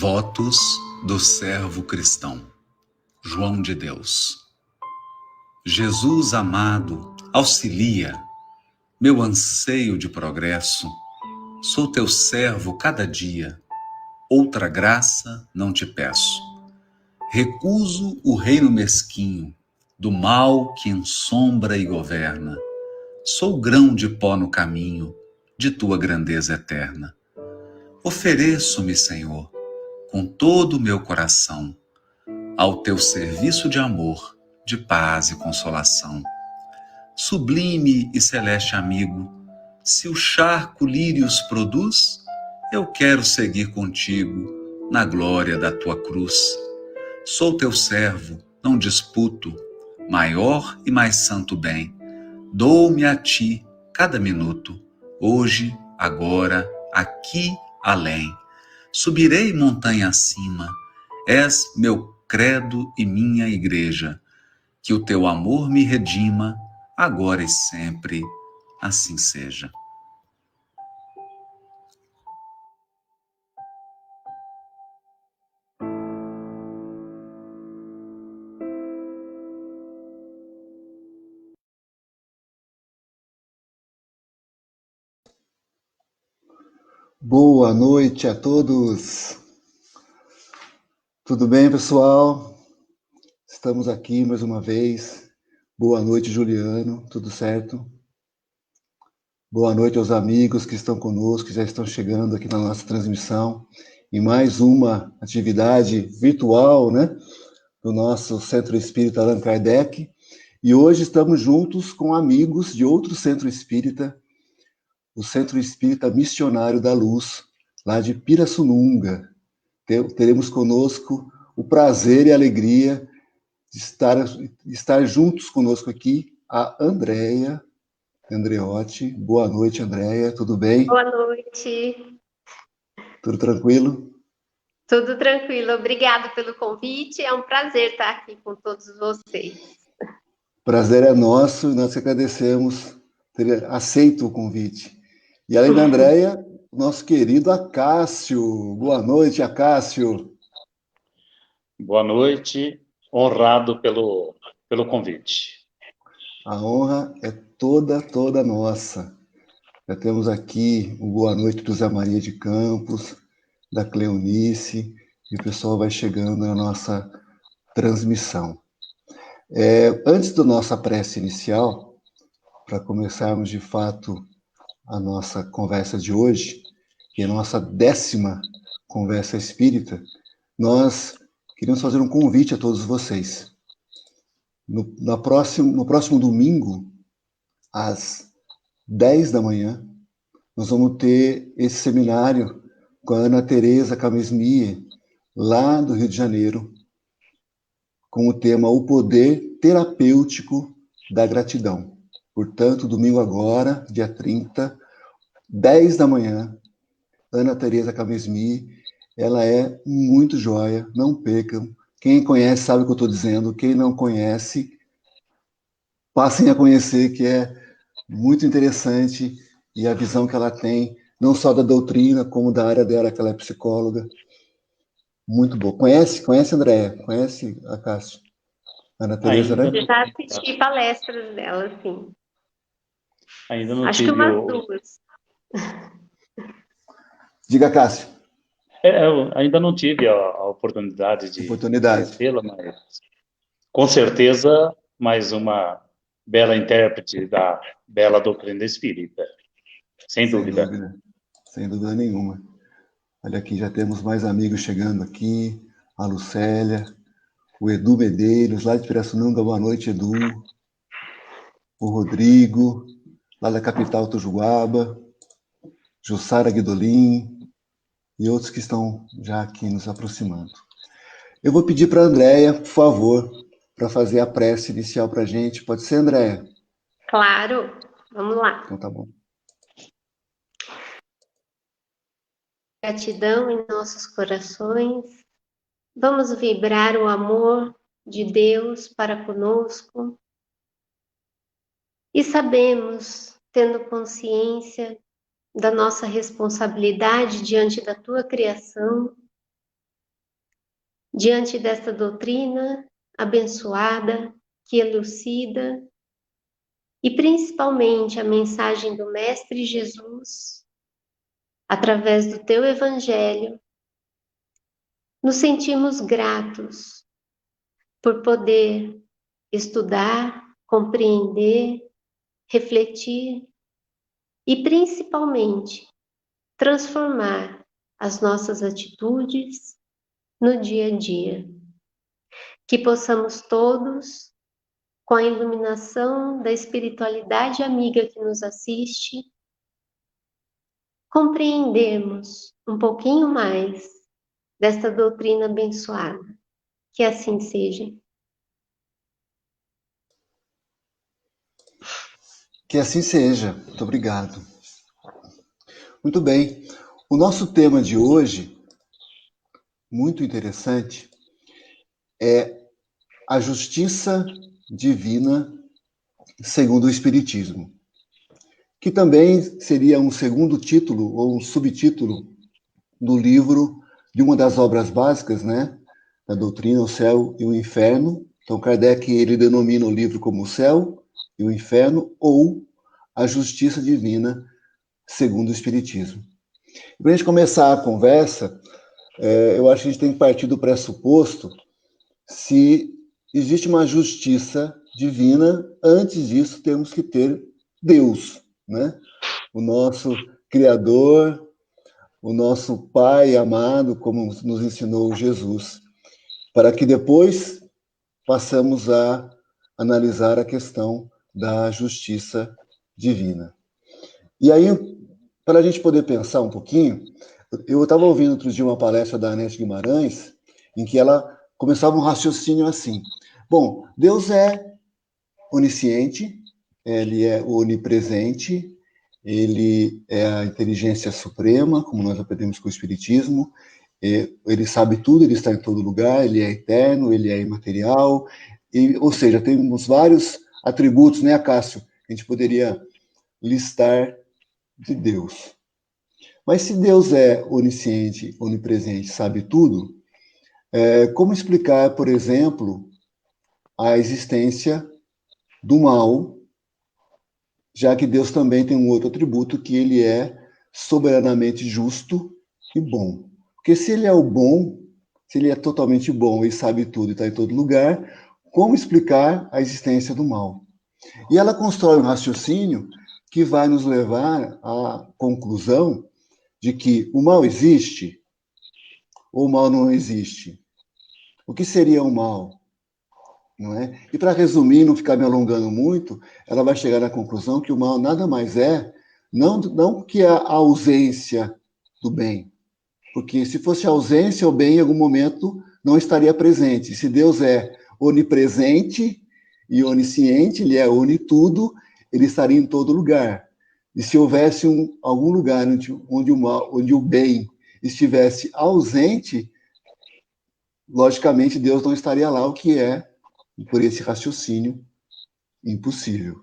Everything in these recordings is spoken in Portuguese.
Votos do servo cristão, João de Deus. Jesus amado, auxilia meu anseio de progresso. Sou teu servo cada dia, outra graça não te peço. Recuso o reino mesquinho, do mal que ensombra e governa. Sou grão de pó no caminho de tua grandeza eterna. Ofereço-me, Senhor, com todo o meu coração, ao teu serviço de amor, de paz e consolação. Sublime e celeste amigo, se o charco lírios produz, eu quero seguir contigo na glória da tua cruz. Sou teu servo, não disputo, maior e mais santo bem. Dou-me a ti cada minuto, hoje, agora, aqui, além. Subirei montanha acima, és meu credo e minha igreja. Que o teu amor me redima, agora e sempre, assim seja. Boa noite a todos. Tudo bem, pessoal? Estamos aqui mais uma vez. Boa noite, Juliano. Tudo certo? Boa noite aos amigos que estão conosco, que já estão chegando aqui na nossa transmissão. E mais uma atividade virtual, né? Do nosso Centro Espírita Allan Kardec. E hoje estamos juntos com amigos de outro Centro Espírita, o Centro Espírita Missionário da Luz, lá de Pirassununga. Teremos conosco o prazer e a alegria de estar juntos conosco aqui a Andréia Andreotti. Boa noite, Andréia, tudo bem? Boa noite. Tudo tranquilo? Tudo tranquilo, obrigado pelo convite, é um prazer estar aqui com todos vocês. Prazer é nosso e nós agradecemos ter aceito o convite. E além da Andréia, nosso querido Acácio. Boa noite, Acácio. Boa noite, honrado pelo convite. A honra é toda nossa. Já temos aqui o boa noite do Zé Maria de Campos, da Cleonice, e o pessoal vai chegando na nossa transmissão. Antes da nossa prece inicial, para começarmos de fato a nossa conversa de hoje, que é a nossa 10ª conversa espírita, nós queríamos fazer um convite a todos vocês. No próximo domingo, às 10 da manhã, nós vamos ter esse seminário com a Ana Teresa Camesmie, lá do Rio de Janeiro, com o tema O Poder Terapêutico da Gratidão. Portanto, domingo agora, dia 30, 10 da manhã, Ana Teresa Camesmie, ela é muito joia, não percam. Quem conhece sabe o que eu estou dizendo, quem não conhece, passem a conhecer, que é muito interessante, e a visão que ela tem, não só da doutrina, como da área dela, que ela é psicóloga. Muito boa. Conhece, Andréia? Conhece a Cássio? Ana Teresa, né? Eu já assisti palestras dela, sim. Ainda não Acho que tive umas duas. Diga, Cássio. eu ainda não tive a oportunidade de conhecê-la, mas com certeza mais uma bela intérprete da bela doutrina espírita. Sem dúvida. Sem dúvida nenhuma. Olha aqui, já temos mais amigos chegando aqui. A Lucélia, o Edu Medeiros, lá de Pirassununga. Boa noite, Edu. O Rodrigo, lá da capital Tujuguaba. Jussara Guidolin e outros que estão já aqui nos aproximando. Eu vou pedir para a Andréia, por favor, para fazer a prece inicial para a gente. Pode ser, Andréia? Claro, vamos lá. Então tá bom. Gratidão em nossos corações. Vamos vibrar o amor de Deus para conosco. E sabemos, tendo consciência da nossa responsabilidade diante da tua criação, diante desta doutrina abençoada, que elucida, e principalmente a mensagem do Mestre Jesus, através do teu Evangelho, nos sentimos gratos por poder estudar, compreender, refletir e principalmente transformar as nossas atitudes no dia a dia. Que possamos todos, com a iluminação da espiritualidade amiga que nos assiste, compreendermos um pouquinho mais desta doutrina abençoada. Que assim seja. Que assim seja. Muito obrigado. Muito bem. O nosso tema de hoje, muito interessante, é a justiça divina segundo o Espiritismo, que também seria um segundo título ou um subtítulo do livro de uma das obras básicas, né, da doutrina, O Céu e o Inferno. Então, Kardec, ele denomina o livro como O Céu e o Inferno, ou A Justiça Divina segundo o Espiritismo. Para a gente começar a conversa, eu acho que a gente tem que partir do pressuposto se existe uma justiça divina. Antes disso, temos que ter Deus, né? O nosso Criador, o nosso Pai amado, como nos ensinou Jesus, para que depois passamos a analisar a questão da justiça divina. E aí, para a gente poder pensar um pouquinho, eu estava ouvindo outro dia uma palestra da Anete Guimarães, em que ela começava um raciocínio assim: bom, Deus é onisciente, ele é onipresente, ele é a inteligência suprema, como nós aprendemos com o Espiritismo, ele sabe tudo, ele está em todo lugar, ele é eterno, ele é imaterial, ou seja, temos vários atributos, né, Cássio? A gente poderia listar de Deus. Mas se Deus é onisciente, onipresente, sabe tudo, como explicar, por exemplo, a existência do mal, já que Deus também tem um outro atributo, que ele é soberanamente justo e bom. Porque se ele é o bom, se ele é totalmente bom e sabe tudo e está em todo lugar, como explicar a existência do mal? E ela constrói um raciocínio que vai nos levar à conclusão de que o mal existe ou o mal não existe. O que seria o mal? Não é? E para resumir, não ficar me alongando muito, ela vai chegar à conclusão que o mal nada mais é, não que a ausência do bem, porque se fosse ausência, o bem em algum momento não estaria presente. Se Deus é onipresente e onisciente, ele é onitudo, ele estaria em todo lugar. E se houvesse algum lugar onde o bem estivesse ausente, logicamente Deus não estaria lá, o que é, por esse raciocínio, impossível.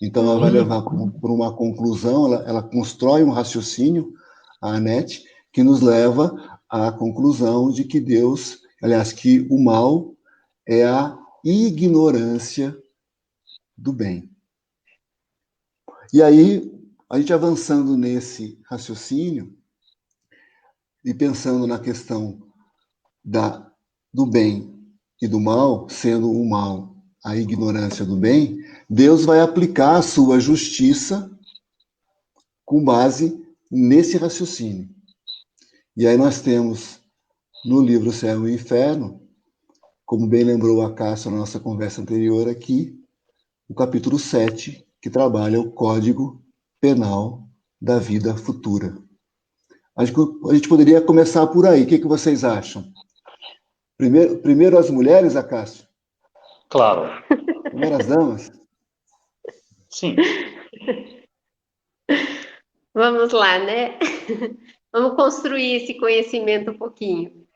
Então, ela vai levar por uma conclusão, ela constrói um raciocínio, a Anete, que nos leva à conclusão de que Deus, aliás, que o mal é a ignorância do bem. E aí, a gente avançando nesse raciocínio e pensando na questão do bem e do mal, sendo o mal a ignorância do bem, Deus vai aplicar a sua justiça com base nesse raciocínio. E aí nós temos no livro Céu e Inferno, como bem lembrou a Cássia na nossa conversa anterior aqui, o capítulo 7, que trabalha o Código Penal da Vida Futura. A gente poderia começar por aí. O que vocês acham? Primeiro as mulheres, Acácio? Claro. Primeiro as damas? Sim. Vamos lá, né? Vamos construir esse conhecimento um pouquinho.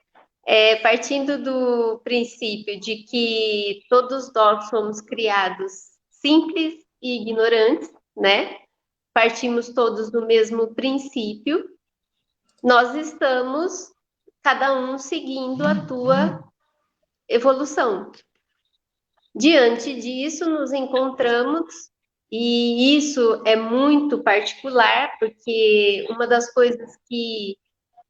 Partindo do princípio de que todos nós somos criados simples e ignorantes, né? Partimos todos do mesmo princípio. Nós estamos cada um seguindo a tua evolução. Diante disso, nos encontramos, e isso é muito particular, porque uma das coisas que,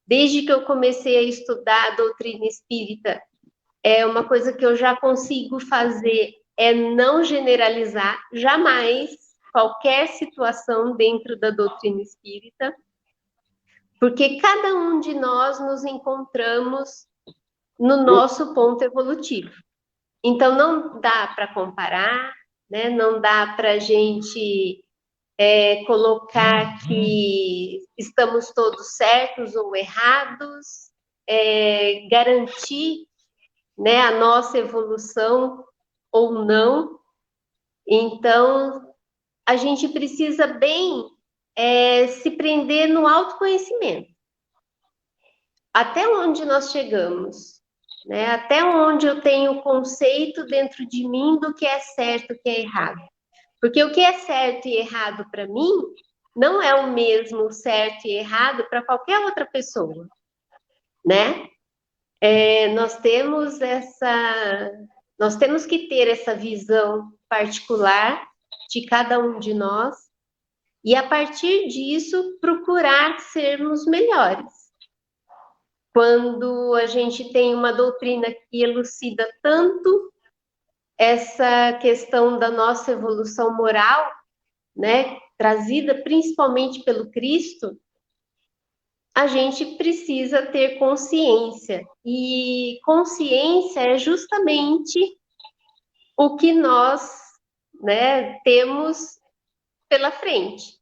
desde que eu comecei a estudar a doutrina espírita, é uma coisa que eu já consigo fazer, é não generalizar jamais qualquer situação dentro da doutrina espírita, porque cada um de nós nos encontramos no nosso ponto evolutivo. Então, não dá para comparar, né? Não dá para a gente colocar que estamos todos certos ou errados, garantir, né, a nossa evolução ou não. Então, a gente precisa bem se prender no autoconhecimento. Até onde nós chegamos, né? Até onde eu tenho conceito dentro de mim do que é certo e o que é errado. Porque o que é certo e errado para mim não é o mesmo certo e errado para qualquer outra pessoa, né? Nós temos que ter essa visão particular de cada um de nós e, a partir disso, procurar sermos melhores. Quando a gente tem uma doutrina que elucida tanto essa questão da nossa evolução moral, né, trazida principalmente pelo Cristo, a gente precisa ter consciência. E consciência é justamente o que nós, né, temos pela frente.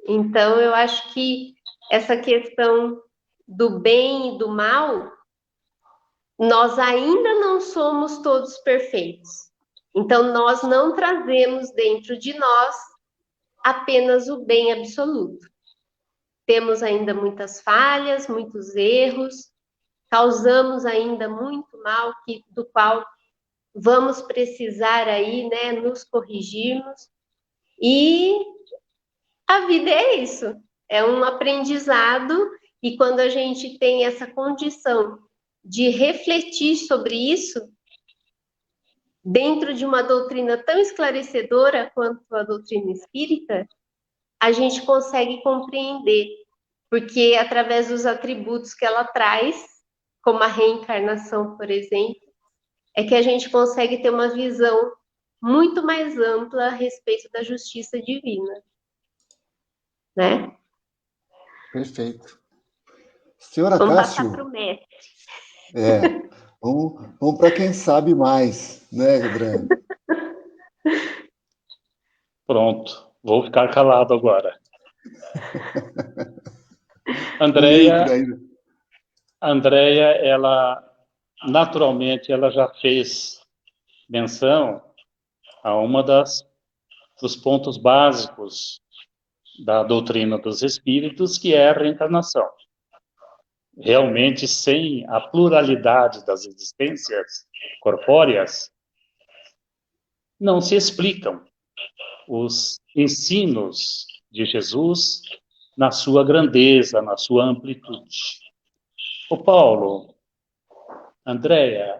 Então, eu acho que essa questão do bem e do mal, nós ainda não somos todos perfeitos. Então, nós não trazemos dentro de nós apenas o bem absoluto. Temos ainda muitas falhas, muitos erros, causamos ainda muito mal, do qual vamos precisar aí, né, nos corrigirmos. E a vida é isso, é um aprendizado, e quando a gente tem essa condição de refletir sobre isso, dentro de uma doutrina tão esclarecedora quanto a doutrina espírita, a gente consegue compreender, porque através dos atributos que ela traz, como a reencarnação, por exemplo, é que a gente consegue ter uma visão muito mais ampla a respeito da justiça divina, né? Perfeito. Senhora vamos Cássio, passar para o mestre. Vamos para quem sabe mais, né, Adriano? Pronto, vou ficar calado agora. Andréia, ela naturalmente ela já fez menção a uma dos pontos básicos da doutrina dos espíritos, que é a reencarnação. Realmente, sem a pluralidade das existências corpóreas, não se explicam os ensinos de Jesus na sua grandeza, na sua amplitude. O Paulo, Andréia,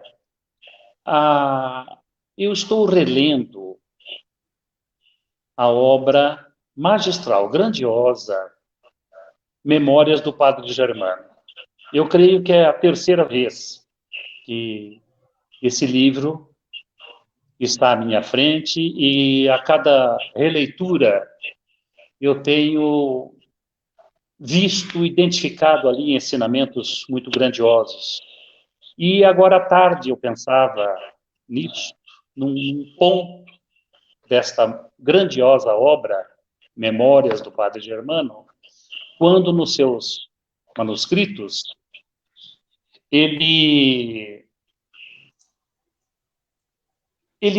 eu estou relendo a obra magistral, grandiosa, Memórias do Padre Germano. Eu creio que é a terceira vez que esse livro está à minha frente, e a cada releitura eu tenho visto, identificado ali ensinamentos muito grandiosos. E agora à tarde eu pensava nisso, num ponto desta grandiosa obra, Memórias do Padre Germano, quando nos seus manuscritos ele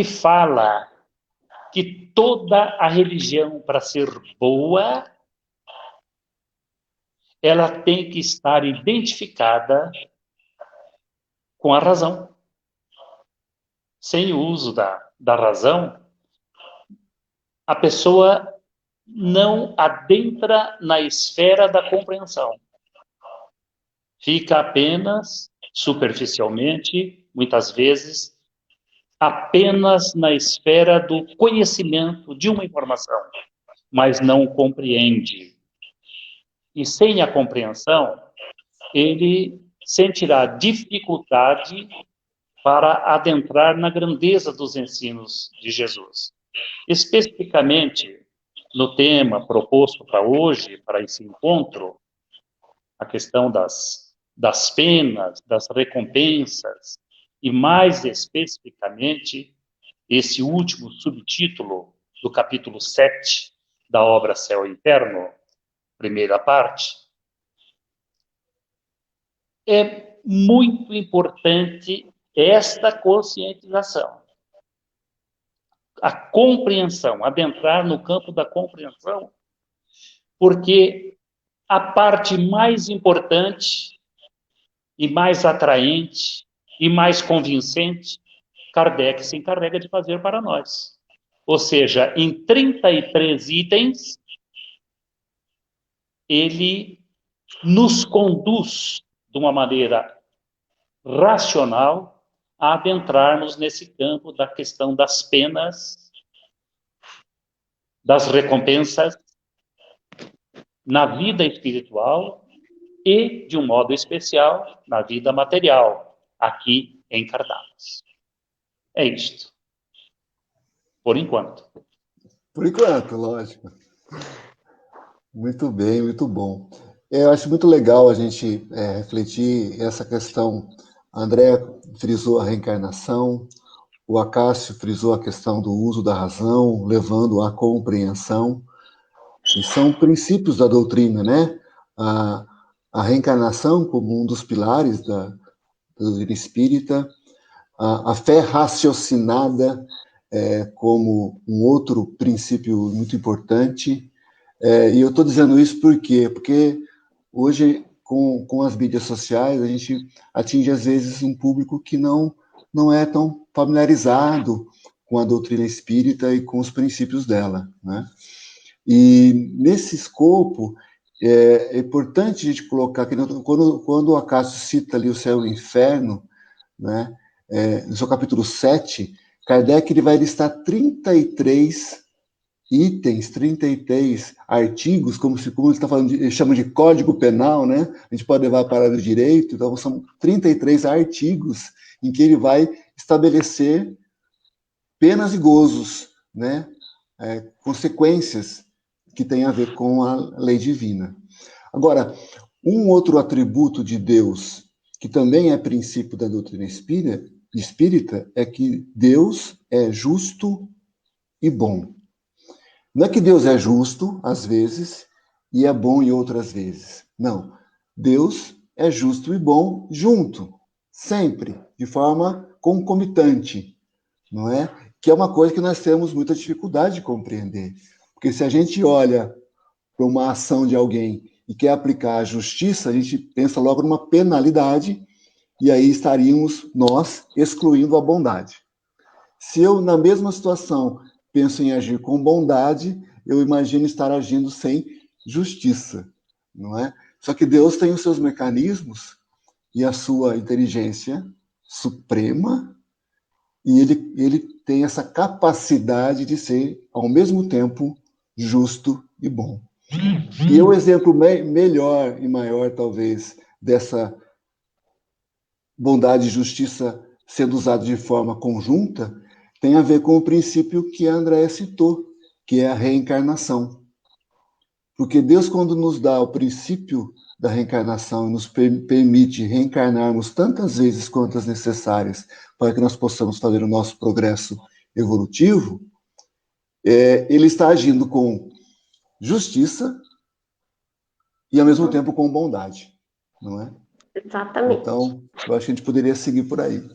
fala que toda a religião, para ser boa, ela tem que estar identificada com a razão. Sem o uso da razão, a pessoa não adentra na esfera da compreensão. fica apenas, superficialmente, muitas vezes, apenas na esfera do conhecimento de uma informação, mas não compreende. E sem a compreensão, ele sentirá dificuldade para adentrar na grandeza dos ensinos de Jesus. Especificamente, no tema proposto para hoje, para esse encontro, a questão das penas, das recompensas, e mais especificamente, esse último subtítulo do capítulo 7 da obra Céu e Inferno, primeira parte, é muito importante esta conscientização. A compreensão, adentrar no campo da compreensão, porque a parte mais importante e mais atraente e mais convincente, Kardec se encarrega de fazer para nós. Ou seja, em 33 itens, ele nos conduz de uma maneira racional a adentrarmos nesse campo da questão das penas, das recompensas, na vida espiritual e, de um modo especial, na vida material, aqui encarnados. É isto. Por enquanto. Por enquanto, lógico. Muito bem, muito bom. Eu acho muito legal a gente refletir essa questão. André frisou a reencarnação, o Acácio frisou a questão do uso da razão, levando à compreensão. E são princípios da doutrina, né? A reencarnação como um dos pilares da doutrina espírita, a fé raciocinada como um outro princípio muito importante. E eu estou dizendo isso por quê? Porque hoje, com as mídias sociais, a gente atinge, às vezes, um público que não é tão familiarizado com a doutrina espírita e com os princípios dela, né? E, nesse escopo, é importante a gente colocar que quando o Acácio cita ali o céu e o inferno, né, no seu capítulo 7, Kardec ele vai listar 33 itens, 33 artigos, como ele está falando, ele chama de Código Penal, né? A gente pode levar para o direito, então são 33 artigos em que ele vai estabelecer penas e gozos, né? Consequências que têm a ver com a lei divina. Agora, um outro atributo de Deus, que também é princípio da doutrina espírita, é que Deus é justo e bom. Não é que Deus é justo, às vezes, e é bom em outras vezes. Não. Deus é justo e bom junto, sempre, de forma concomitante, não é? Que é uma coisa que nós temos muita dificuldade de compreender. Porque se a gente olha para uma ação de alguém e quer aplicar a justiça, a gente pensa logo numa penalidade, e aí estaríamos nós excluindo a bondade. Se eu, na mesma situação, penso em agir com bondade, eu imagino estar agindo sem justiça, não é? Só que Deus tem os seus mecanismos e a sua inteligência suprema, e ele tem essa capacidade de ser, ao mesmo tempo, justo e bom. E o exemplo melhor e maior, talvez, dessa bondade e justiça sendo usado de forma conjunta, tem a ver com o princípio que a Andréa citou, que é a reencarnação. Porque Deus, quando nos dá o princípio da reencarnação e nos permite reencarnarmos tantas vezes quantas necessárias para que nós possamos fazer o nosso progresso evolutivo, ele está agindo com justiça e, ao mesmo tempo, com bondade, não é? Exatamente. Então, eu acho que a gente poderia seguir por aí.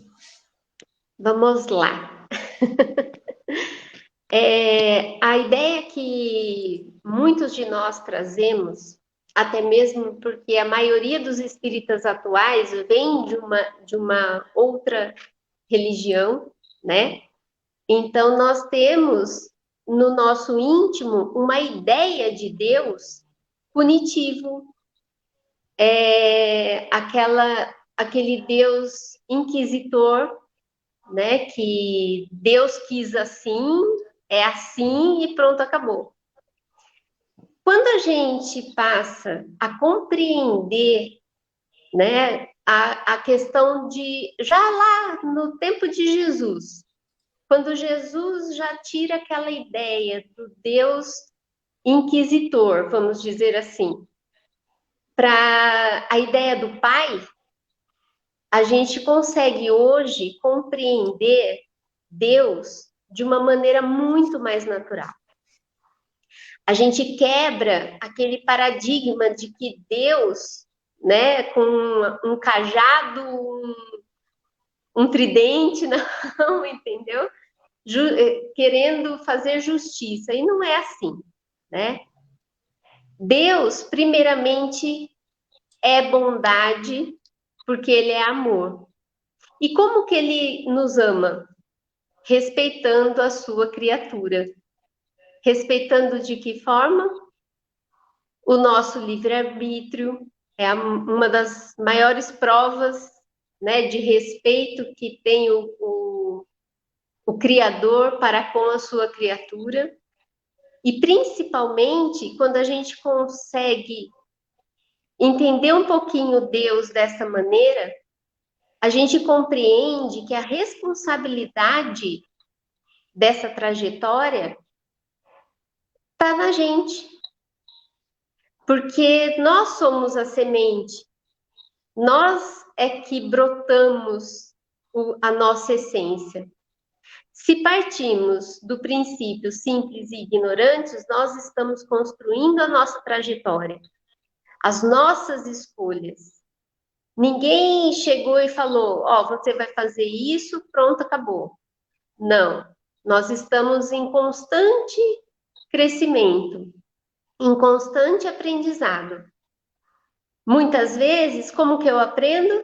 Vamos lá. A ideia que muitos de nós trazemos, até mesmo porque a maioria dos espíritas atuais vem de uma outra religião, né? Então, nós temos no nosso íntimo uma ideia de Deus punitivo, aquele Deus inquisitor, né? Que Deus quis assim, é assim e pronto, acabou. Quando a gente passa a compreender, né, a questão de, já lá no tempo de Jesus, quando Jesus já tira aquela ideia do Deus inquisitor, vamos dizer assim, para a ideia do Pai, a gente consegue hoje compreender Deus de uma maneira muito mais natural. A gente quebra aquele paradigma de que Deus, né, com um cajado, um tridente, não, entendeu? Querendo fazer justiça, e não é assim, né? Deus, primeiramente, é bondade, porque Ele é amor. E como que Ele nos ama? Respeitando a sua criatura. Respeitando de que forma? O nosso livre-arbítrio é uma das maiores provas, né, de respeito que tem o Criador para com a sua criatura. E principalmente quando a gente consegue entender um pouquinho Deus dessa maneira, a gente compreende que a responsabilidade dessa trajetória está na gente. Porque nós somos a semente, nós é que brotamos a nossa essência. Se partimos do princípio simples e ignorantes, nós estamos construindo a nossa trajetória, as nossas escolhas. Ninguém chegou e falou, ó, você vai fazer isso, pronto, acabou. Não, nós estamos em constante crescimento, em constante aprendizado. Muitas vezes, como que eu aprendo?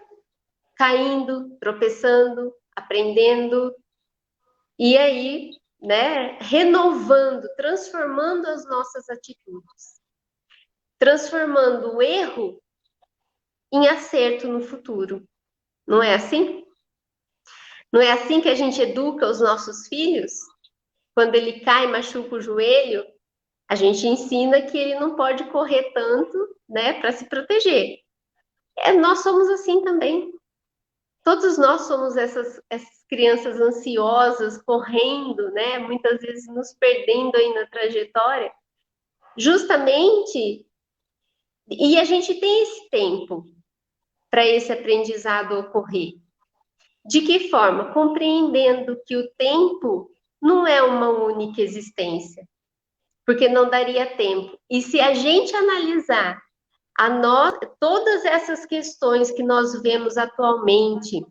Caindo, tropeçando, aprendendo, e aí, né, renovando, transformando as nossas atitudes, transformando o erro em acerto no futuro. Não é assim? Não é assim que a gente educa os nossos filhos? Quando ele cai e machuca o joelho, a gente ensina que ele não pode correr tanto, né, para se proteger. Nós somos assim também. Todos nós somos essas crianças ansiosas, correndo, né, muitas vezes nos perdendo aí na trajetória, justamente, e a gente tem esse tempo para esse aprendizado ocorrer. De que forma? Compreendendo que o tempo não é uma única existência, porque não daria tempo. E se a gente analisar todas essas questões que nós vemos atualmente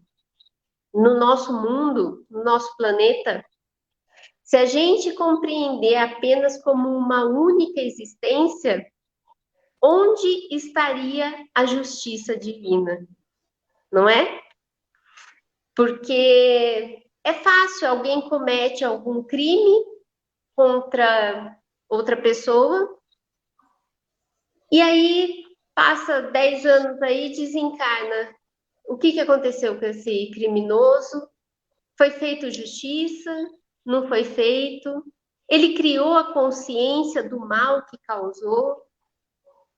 no nosso mundo, no nosso planeta, se a gente compreender apenas como uma única existência, onde estaria a justiça divina? Não é? Porque é fácil, alguém comete algum crime contra outra pessoa, e aí passa 10 anos aí e desencarna. O que aconteceu com esse criminoso? Foi feita justiça? Não foi feito? Ele criou a consciência do mal que causou,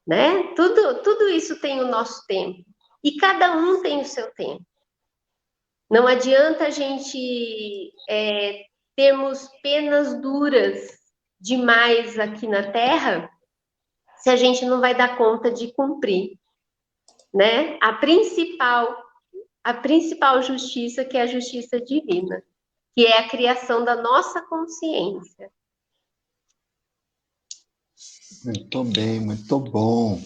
né? Tudo isso tem o nosso tempo. E cada um tem o seu tempo. Não adianta a gente termos penas duras demais aqui na Terra se a gente não vai dar conta de cumprir, né? A principal justiça, que é a justiça divina, que é a criação da nossa consciência. Muito bem, muito bom.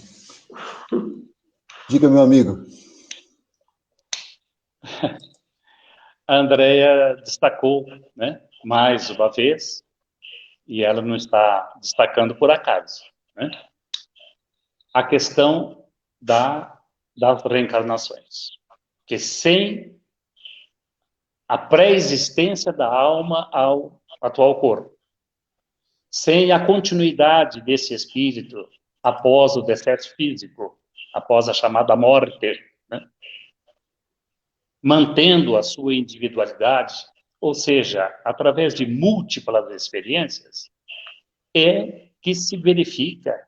Diga, meu amigo. A Andrea destacou, né, mais uma vez, e ela não está destacando por acaso, né, a questão das reencarnações. Que sem a pré-existência da alma ao atual corpo, sem a continuidade desse espírito após o decesso físico, após a chamada morte, né? Mantendo a sua individualidade, ou seja, através de múltiplas experiências, é que se verifica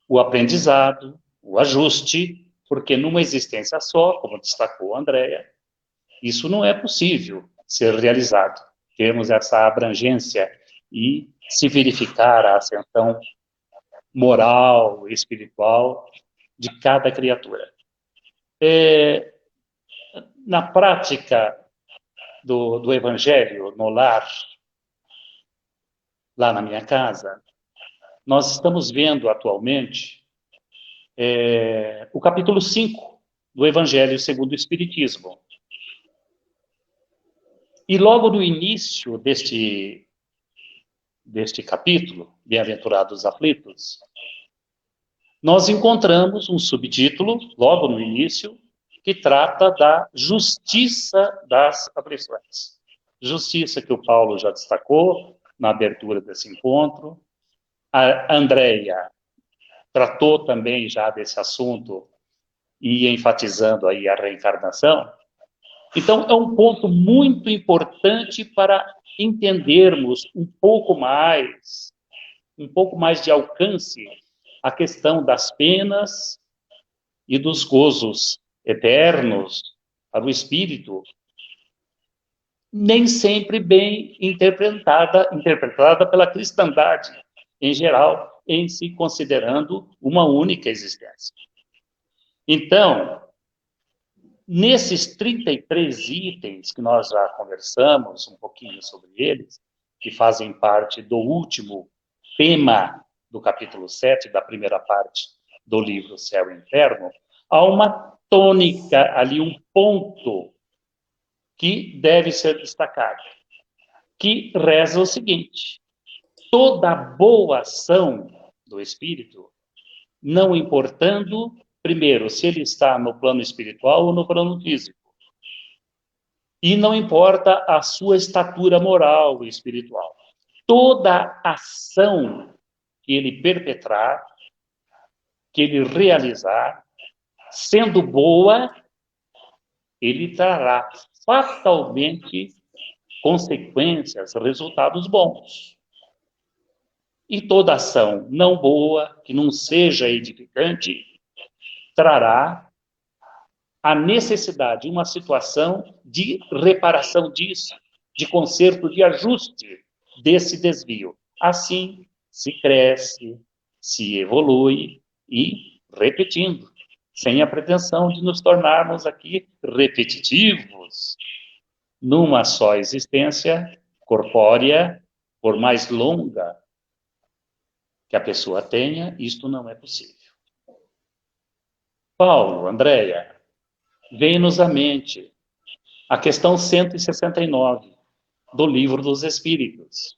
o aprendizado, o ajuste, porque numa existência só, como destacou a Andrea, isso não é possível ser realizado. Temos essa abrangência e se verificar a ascensão moral, espiritual de cada criatura. Na prática do Evangelho, no lar, lá na minha casa, nós estamos vendo atualmente o capítulo 5 do Evangelho segundo o Espiritismo. E logo no início deste capítulo, Bem-aventurados aflitos, nós encontramos um subtítulo, logo no início, que trata da justiça das aflições. Justiça que o Paulo já destacou na abertura desse encontro. A Andrea tratou também já desse assunto e enfatizando aí a reencarnação. Então, é um ponto muito importante para entendermos um pouco mais de alcance a questão das penas e dos gozos eternos para o espírito, nem sempre bem interpretada pela cristandade em geral, em se considerando uma única existência. Então, nesses 33 itens que nós já conversamos um pouquinho sobre eles, que fazem parte do último tema do capítulo 7, da primeira parte do livro Céu e Inferno, há uma tônica ali, um ponto que deve ser destacado, que reza o seguinte: toda boa ação do espírito, não importando, primeiro, se ele está no plano espiritual ou no plano físico, e não importa a sua estatura moral e espiritual, toda ação que ele perpetrar, que ele realizar, sendo boa, ele trará fatalmente consequências, resultados bons. E toda ação não boa, que não seja edificante, trará a necessidade, uma situação de reparação disso, de conserto, de ajuste desse desvio. Assim, se cresce, se evolui e, repetindo, sem a pretensão de nos tornarmos aqui repetitivos, numa só existência corpórea, por mais longa que a pessoa tenha, isto não é possível. Paulo, Andrea, vem-nos à mente a questão 169 do Livro dos Espíritos.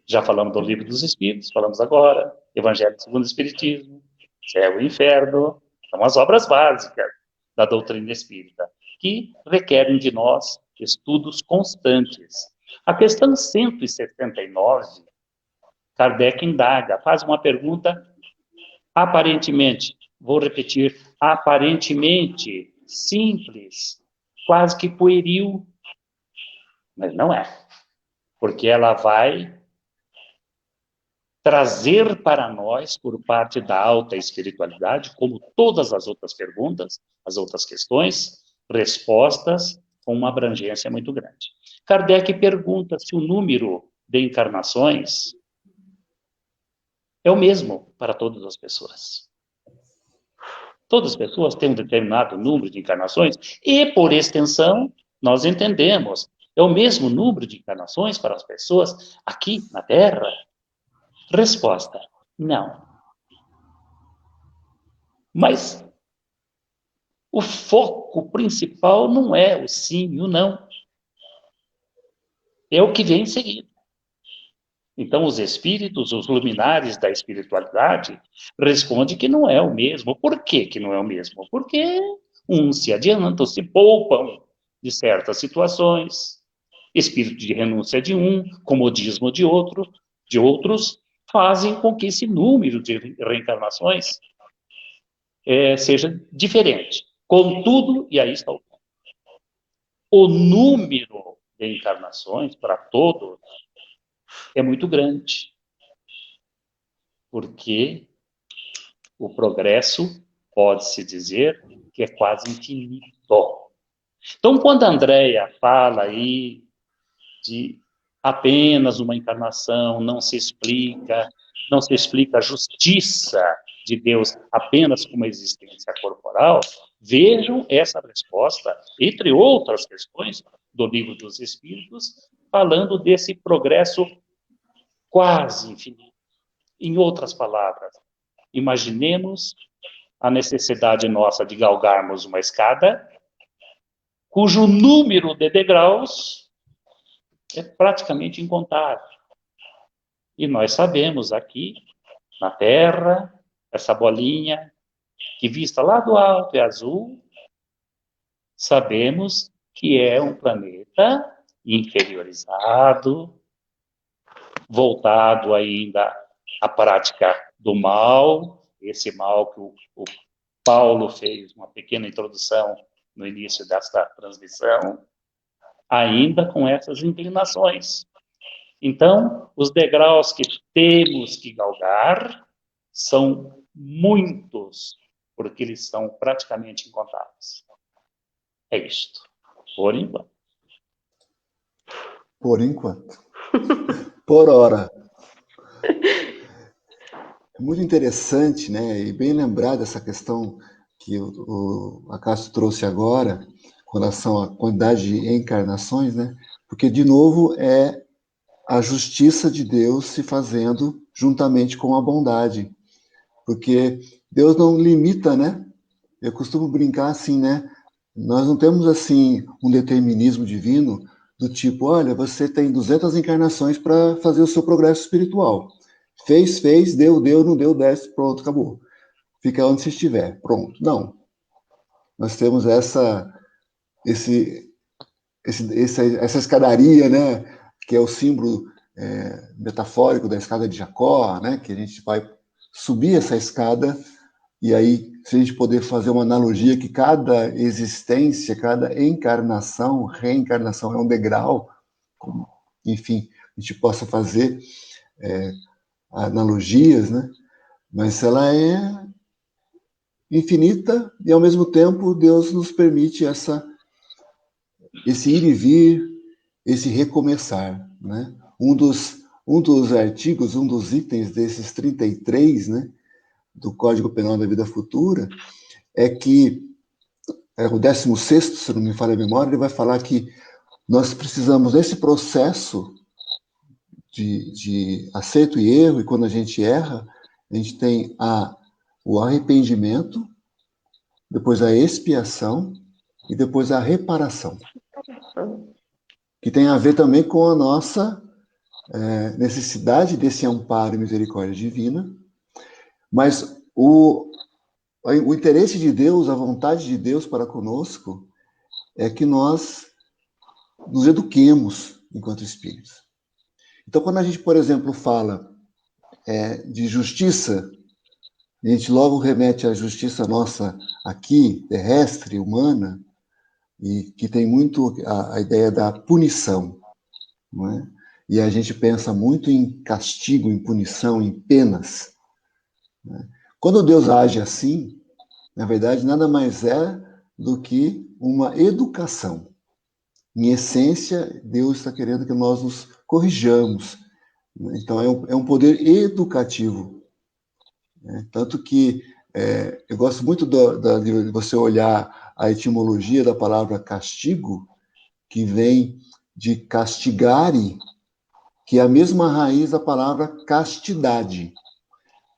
Já falamos do Livro dos Espíritos, falamos agora, Evangelho segundo o Espiritismo, Céu e Inferno, são as obras básicas da doutrina espírita, que requerem de nós estudos constantes. A questão 179, Kardec indaga, faz uma pergunta aparentemente, vou repetir, aparentemente simples, quase que pueril, mas não é, porque ela vai trazer para nós, por parte da alta espiritualidade, como todas as outras perguntas, as outras questões, respostas com uma abrangência muito grande. Kardec pergunta se o número de encarnações é o mesmo para todas as pessoas. Todas as pessoas têm um determinado número de encarnações e, por extensão, nós entendemos, é o mesmo número de encarnações para as pessoas aqui na Terra? Resposta: não. Mas o foco principal não é o sim e o não. É o que vem em seguida. Então, os espíritos, os luminares da espiritualidade, respondem que não é o mesmo. Por que que não é o mesmo? Porque uns se adiantam, se poupam de certas situações, espírito de renúncia de um, comodismo de outros, fazem com que esse número de reencarnações seja diferente. Contudo, e aí está o número de encarnações para todos é muito grande, porque o progresso pode-se dizer que é quase infinito. Então, quando a Andrea fala aí de apenas uma encarnação, não se explica a justiça de Deus apenas com uma existência corporal, vejam essa resposta, entre outras questões do Livro dos Espíritos, falando desse progresso quase infinito. Em outras palavras, imaginemos a necessidade nossa de galgarmos uma escada, cujo número de degraus é praticamente incontável. E nós sabemos aqui, na Terra, essa bolinha que vista lá do alto é azul, sabemos que é um planeta inferiorizado, voltado ainda à prática do mal, esse mal que o Paulo fez uma pequena introdução no início desta transmissão, ainda com essas inclinações. Então, os degraus que temos que galgar são muitos, porque eles são praticamente incontáveis. É isto, por enquanto. Por enquanto. Por hora. É muito interessante, né? E bem lembrada essa questão que o Acácio trouxe agora, com relação à quantidade de encarnações, né? Porque, de novo, é a justiça de Deus se fazendo juntamente com a bondade. Porque Deus não limita, né? Eu costumo brincar assim, né? Nós não temos, assim, um determinismo divino do tipo, olha, você tem 200 encarnações para fazer o seu progresso espiritual. Fez, deu, não deu, desce, pronto, acabou. Fica onde você estiver, pronto. Não. Nós temos essa escadaria, né? Que é o símbolo metafórico da escada de Jacó, né? Que a gente vai subir essa escada e aí, se a gente poder fazer uma analogia que cada existência, cada encarnação, reencarnação é um degrau, enfim, a gente possa fazer analogias, né? Mas ela é infinita e, ao mesmo tempo, Deus nos permite esse ir e vir, esse recomeçar, né? Um dos artigos, um dos itens desses 33, né, do Código Penal da Vida Futura, é que o 16º, se não me falha a memória, ele vai falar que nós precisamos, nesse processo de acerto e erro, e quando a gente erra, a gente tem o arrependimento, depois a expiação e depois a reparação, que tem a ver também com a nossa necessidade desse amparo e misericórdia divina, mas o interesse de Deus, a vontade de Deus para conosco é que nós nos eduquemos enquanto espíritos. Então, quando a gente, por exemplo, fala de justiça, a gente logo remete à justiça nossa aqui, terrestre, humana, e que tem muito a ideia da punição, não é? E a gente pensa muito em castigo, em punição, em penas, né? Quando Deus age assim, na verdade, nada mais é do que uma educação. Em essência, Deus está querendo que nós nos corrijamos. Então, é um poder educativo. Tanto que eu gosto muito de você olhar a etimologia da palavra castigo, que vem de castigare, que é a mesma raiz da palavra castidade.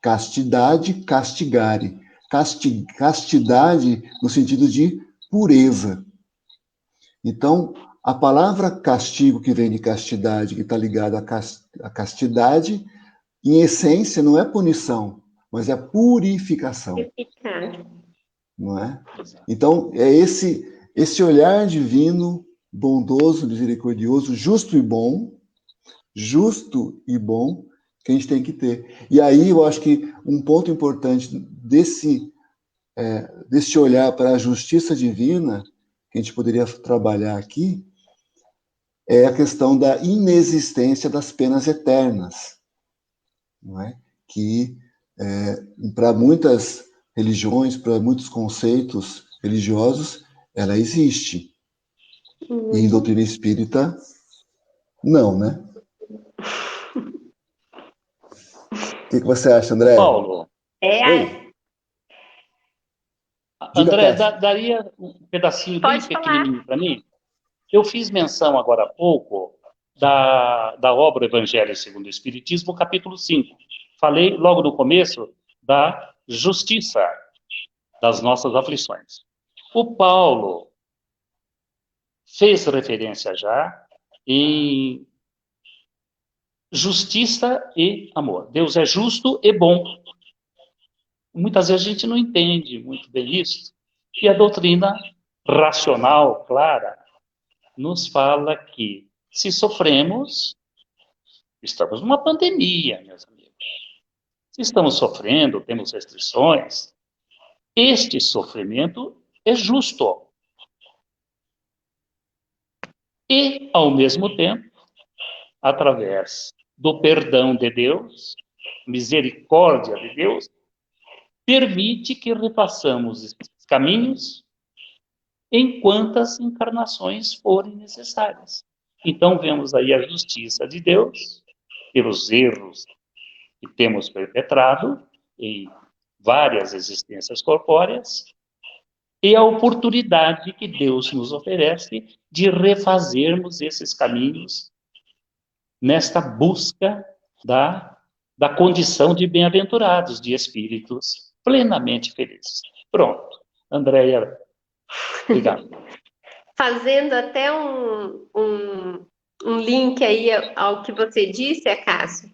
Castidade, castigare. Castidade no sentido de pureza. Então, a palavra castigo, que vem de castidade, que está ligada à castidade, em essência não é punição, mas é purificação. Não é? Então, é esse olhar divino, bondoso, misericordioso, justo e bom, que a gente tem que ter. E aí eu acho que um ponto importante desse desse olhar para a justiça divina, que a gente poderia trabalhar aqui, é a questão da inexistência das penas eternas, não é? Que, para muitas religiões, para muitos conceitos religiosos, ela existe. E em doutrina espírita, não, né? O que você acha, André? Paulo. Oi. André, daria um pedacinho bem pequenininho para mim? Eu fiz menção agora há pouco da obra Evangelho segundo o Espiritismo, capítulo 5. Falei logo no começo da justiça das nossas aflições. O Paulo fez referência já em justiça e amor. Deus é justo e bom. Muitas vezes a gente não entende muito bem isso. E a doutrina racional, clara, nos fala que se sofremos, estamos numa pandemia, meus amigos. Se estamos sofrendo, temos restrições, este sofrimento é justo. E, ao mesmo tempo, através do perdão de Deus, misericórdia de Deus, permite que repassamos esses caminhos em quantas encarnações forem necessárias. Então, vemos aí a justiça de Deus pelos erros que temos perpetrado em várias existências corpóreas e a oportunidade que Deus nos oferece de refazermos esses caminhos nesta busca da condição de bem-aventurados, de espíritos plenamente felizes. Pronto. Andréia, obrigado. Fazendo até um link aí ao que você disse, Cássio,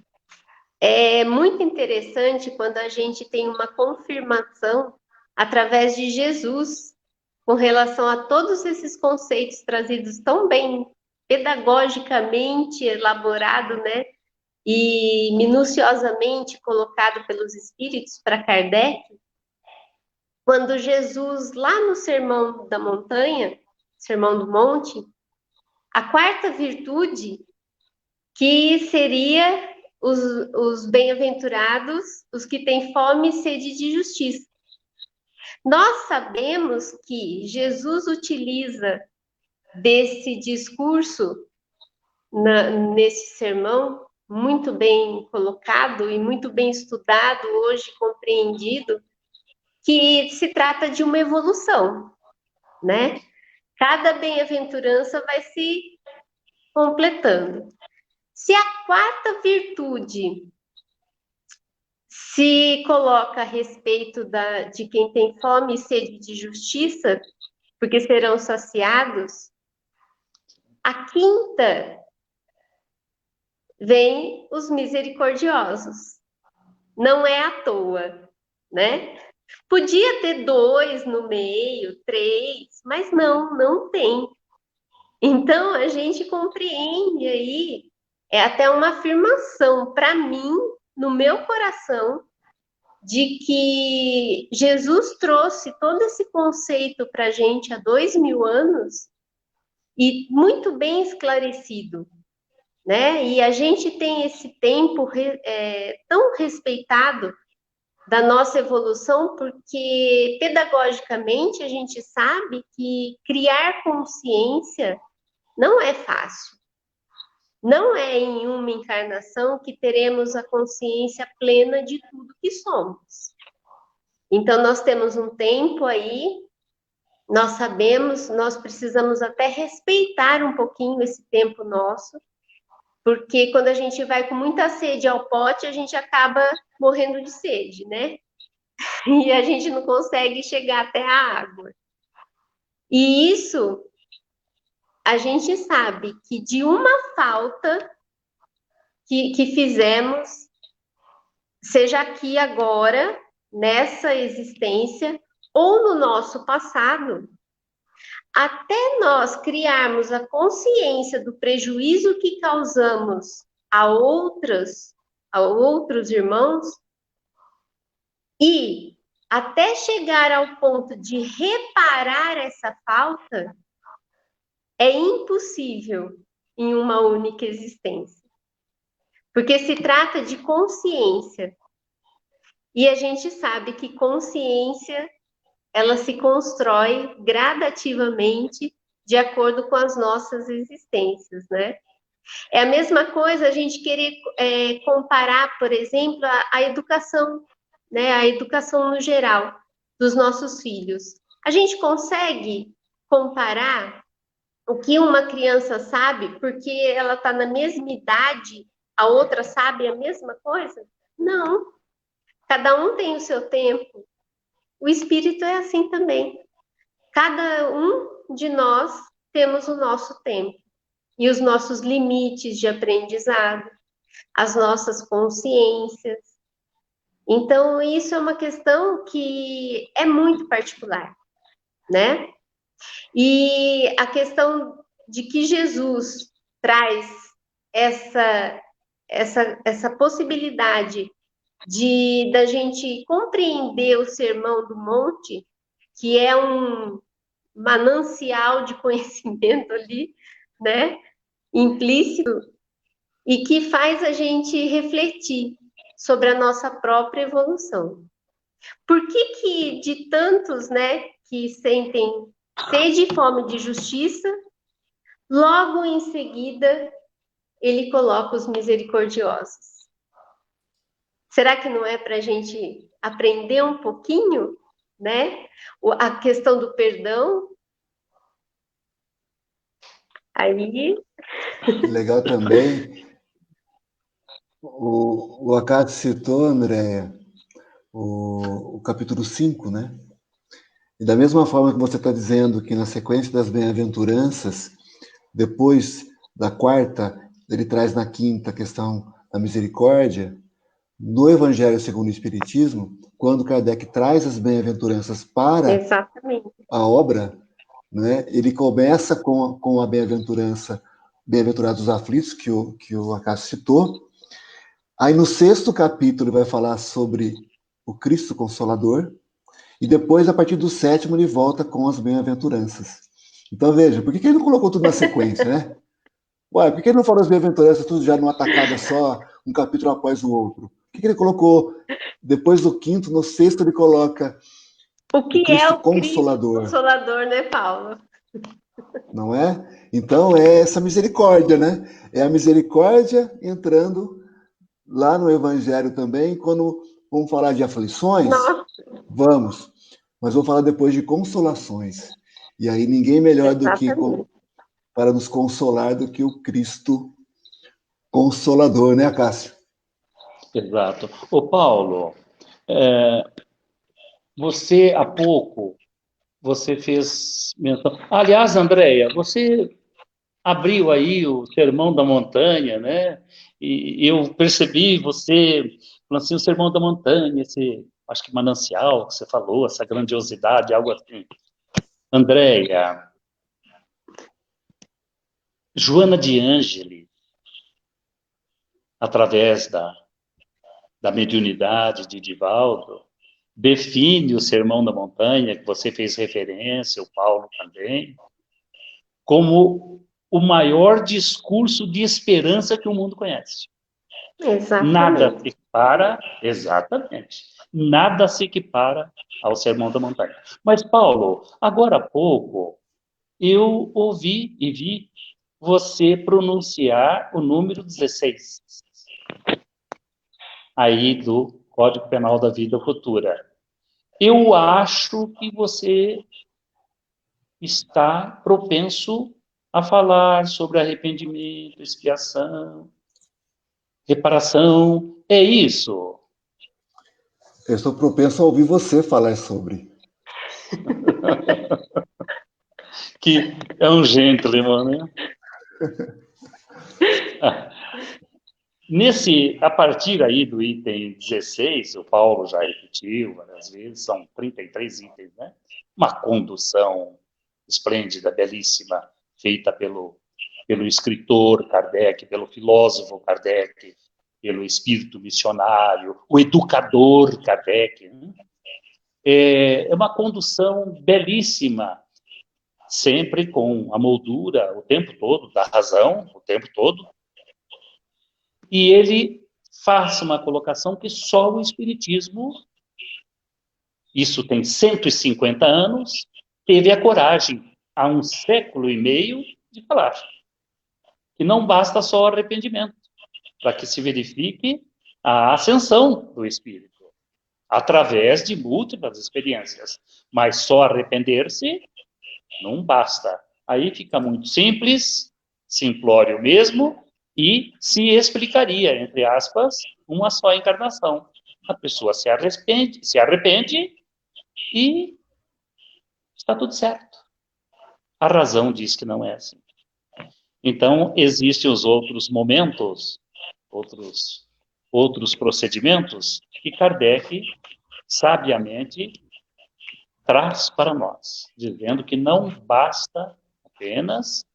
é muito interessante quando a gente tem uma confirmação através de Jesus com relação a todos esses conceitos trazidos tão bem pedagogicamente elaborado, né? E minuciosamente colocado pelos espíritos para Kardec, quando Jesus, lá no Sermão da Montanha, Sermão do Monte, a quarta virtude, que seria os bem-aventurados, os que têm fome e sede de justiça. Nós sabemos que Jesus utiliza desse discurso, nesse sermão, muito bem colocado e muito bem estudado, hoje compreendido, que se trata de uma evolução, né? Cada bem-aventurança vai se completando. Se a quarta virtude se coloca a respeito de quem tem fome e sede de justiça, porque serão saciados, a quinta vem os misericordiosos. Não é à toa, né? Podia ter 2 no meio, 3, mas não tem. Então, a gente compreende aí, é até uma afirmação para mim, no meu coração, de que Jesus trouxe todo esse conceito para a gente há 2000 anos e muito bem esclarecido, né? E a gente tem esse tempo tão respeitado da nossa evolução, porque pedagogicamente a gente sabe que criar consciência não é fácil. Não é em uma encarnação que teremos a consciência plena de tudo que somos. Então, nós temos um tempo aí, nós sabemos, nós precisamos até respeitar um pouquinho esse tempo nosso, porque quando a gente vai com muita sede ao pote, a gente acaba morrendo de sede, né? E a gente não consegue chegar até a água. E isso, a gente sabe que de uma falta que fizemos, seja aqui agora, nessa existência, ou no nosso passado, até nós criarmos a consciência do prejuízo que causamos a outros irmãos, e até chegar ao ponto de reparar essa falta, é impossível em uma única existência. Porque se trata de consciência. E a gente sabe que consciência, ela se constrói gradativamente de acordo com as nossas existências, né? É a mesma coisa a gente querer comparar, por exemplo, a educação, né? A educação no geral dos nossos filhos. A gente consegue comparar o que uma criança sabe porque ela está na mesma idade, a outra sabe a mesma coisa? Não. Cada um tem o seu tempo. O espírito é assim também. Cada um de nós temos o nosso tempo e os nossos limites de aprendizado, as nossas consciências. Então, isso é uma questão que é muito particular, né? E a questão de que Jesus traz essa possibilidade da gente compreender o Sermão do Monte, que é um manancial de conhecimento ali, né, implícito, e que faz a gente refletir sobre a nossa própria evolução. Por que de tantos, né, que sentem sede e fome de justiça, logo em seguida ele coloca os misericordiosos? Será que não é para a gente aprender um pouquinho, né? A questão do perdão? Aí... Legal também, o Acácio citou, Andréia, o capítulo 5, né? E da mesma forma que você está dizendo que na sequência das bem-aventuranças, depois da quarta, ele traz na quinta a questão da misericórdia. No Evangelho segundo o Espiritismo, quando Kardec traz as bem-aventuranças para Exatamente. a obra, né, ele começa com a bem-aventurança, bem-aventurados os aflitos, que o Acácio citou. Aí no 6º capítulo ele vai falar sobre o Cristo Consolador, e depois, a partir do 7º, ele volta com as bem-aventuranças. Então, veja, por que ele não colocou tudo na sequência, né? Ué, por que ele não falou as bem-aventuranças tudo já numa tacada só, um capítulo após o outro? Por que ele colocou, depois do 5º, no 6º, ele coloca o que Cristo é o Consolador. Cristo Consolador, né, Paulo? Não é? Então, é essa misericórdia, né? É a misericórdia entrando lá no Evangelho também, quando vamos falar de aflições, Nossa. Vamos, mas vou falar depois de consolações. E aí ninguém melhor do que para nos consolar do que o Cristo Consolador, né, Cássio? Exato. Ô, Paulo, você há pouco, você fez menção... Aliás, Andréia, você abriu aí o Sermão da Montanha, né? E eu percebi você falando assim, o Sermão da Montanha, esse, acho que manancial que você falou, essa grandiosidade, algo assim. Andréia, Joana de Ângeles, através da mediunidade de Divaldo, define o Sermão da Montanha, que você fez referência, o Paulo também, como o maior discurso de esperança que o mundo conhece. Exatamente. Nada se equipara, exatamente, nada se equipara ao Sermão da Montanha. Mas, Paulo, agora há pouco, eu ouvi e vi você pronunciar o número 16, aí do Código Penal da Vida Futura. Eu acho que você está propenso a falar sobre arrependimento, expiação, reparação. É isso? Eu estou propenso a ouvir você falar sobre. Que é um gentleman, né? A partir aí do item 16, o Paulo já repetiu várias vezes, são 33 itens, né? Uma condução esplêndida, belíssima, feita pelo escritor Kardec, pelo filósofo Kardec, pelo espírito missionário, o educador Kardec. Né? É uma condução belíssima, sempre com a moldura o tempo todo, da razão o tempo todo. E ele faz uma colocação que só o Espiritismo, isso tem 150 anos, teve a coragem, há 1,5 século, de falar que não basta só arrependimento, para que se verifique a ascensão do espírito, através de múltiplas experiências. Mas só arrepender-se não basta. Aí fica muito simples, simplório mesmo, e se explicaria, entre aspas, uma só encarnação. A pessoa se arrepende e está tudo certo. A razão diz que não é assim. Então, existem os outros momentos, outros procedimentos que Kardec, sabiamente, traz para nós, dizendo que não basta apenas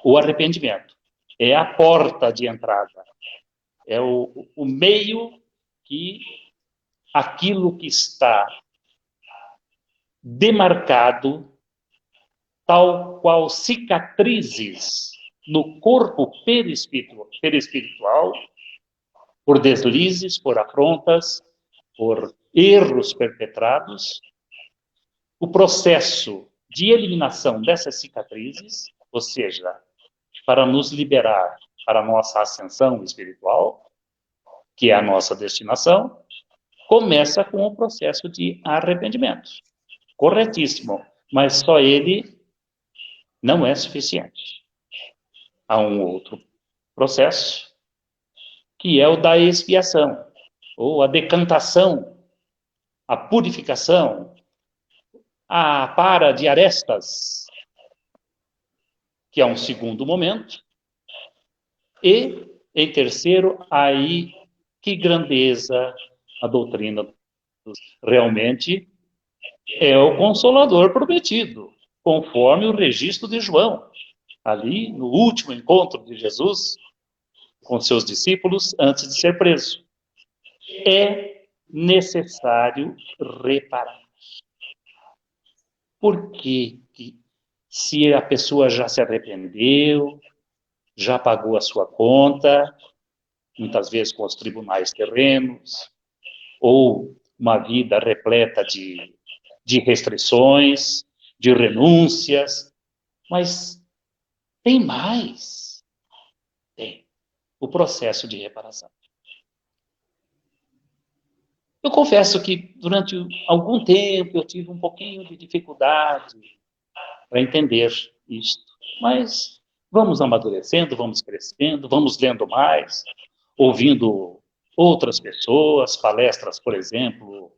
o arrependimento. É a porta de entrada. É o meio que aquilo que está demarcado, tal qual cicatrizes no corpo perispiritual, por deslizes, por afrontas, por erros perpetrados, o processo de eliminação dessas cicatrizes, ou seja, para nos liberar para a nossa ascensão espiritual, que é a nossa destinação, começa com o processo de arrependimento. Corretíssimo, mas só ele não é suficiente. Há um outro processo, que é o da expiação, ou a decantação, a purificação, a para de arestas, que é um segundo momento, e, em terceiro, aí, que grandeza a doutrina realmente é o Consolador prometido, conforme o registro de João, ali no último encontro de Jesus com seus discípulos antes de ser preso. É necessário reparar. Por quê? Se a pessoa já se arrependeu, já pagou a sua conta, muitas vezes com os tribunais terrenos, ou uma vida repleta de restrições, de renúncias, mas tem mais. Tem o processo de reparação. Eu confesso que durante algum tempo eu tive um pouquinho de dificuldade para entender isto, mas vamos amadurecendo, vamos crescendo, vamos lendo mais, ouvindo outras pessoas, palestras, por exemplo,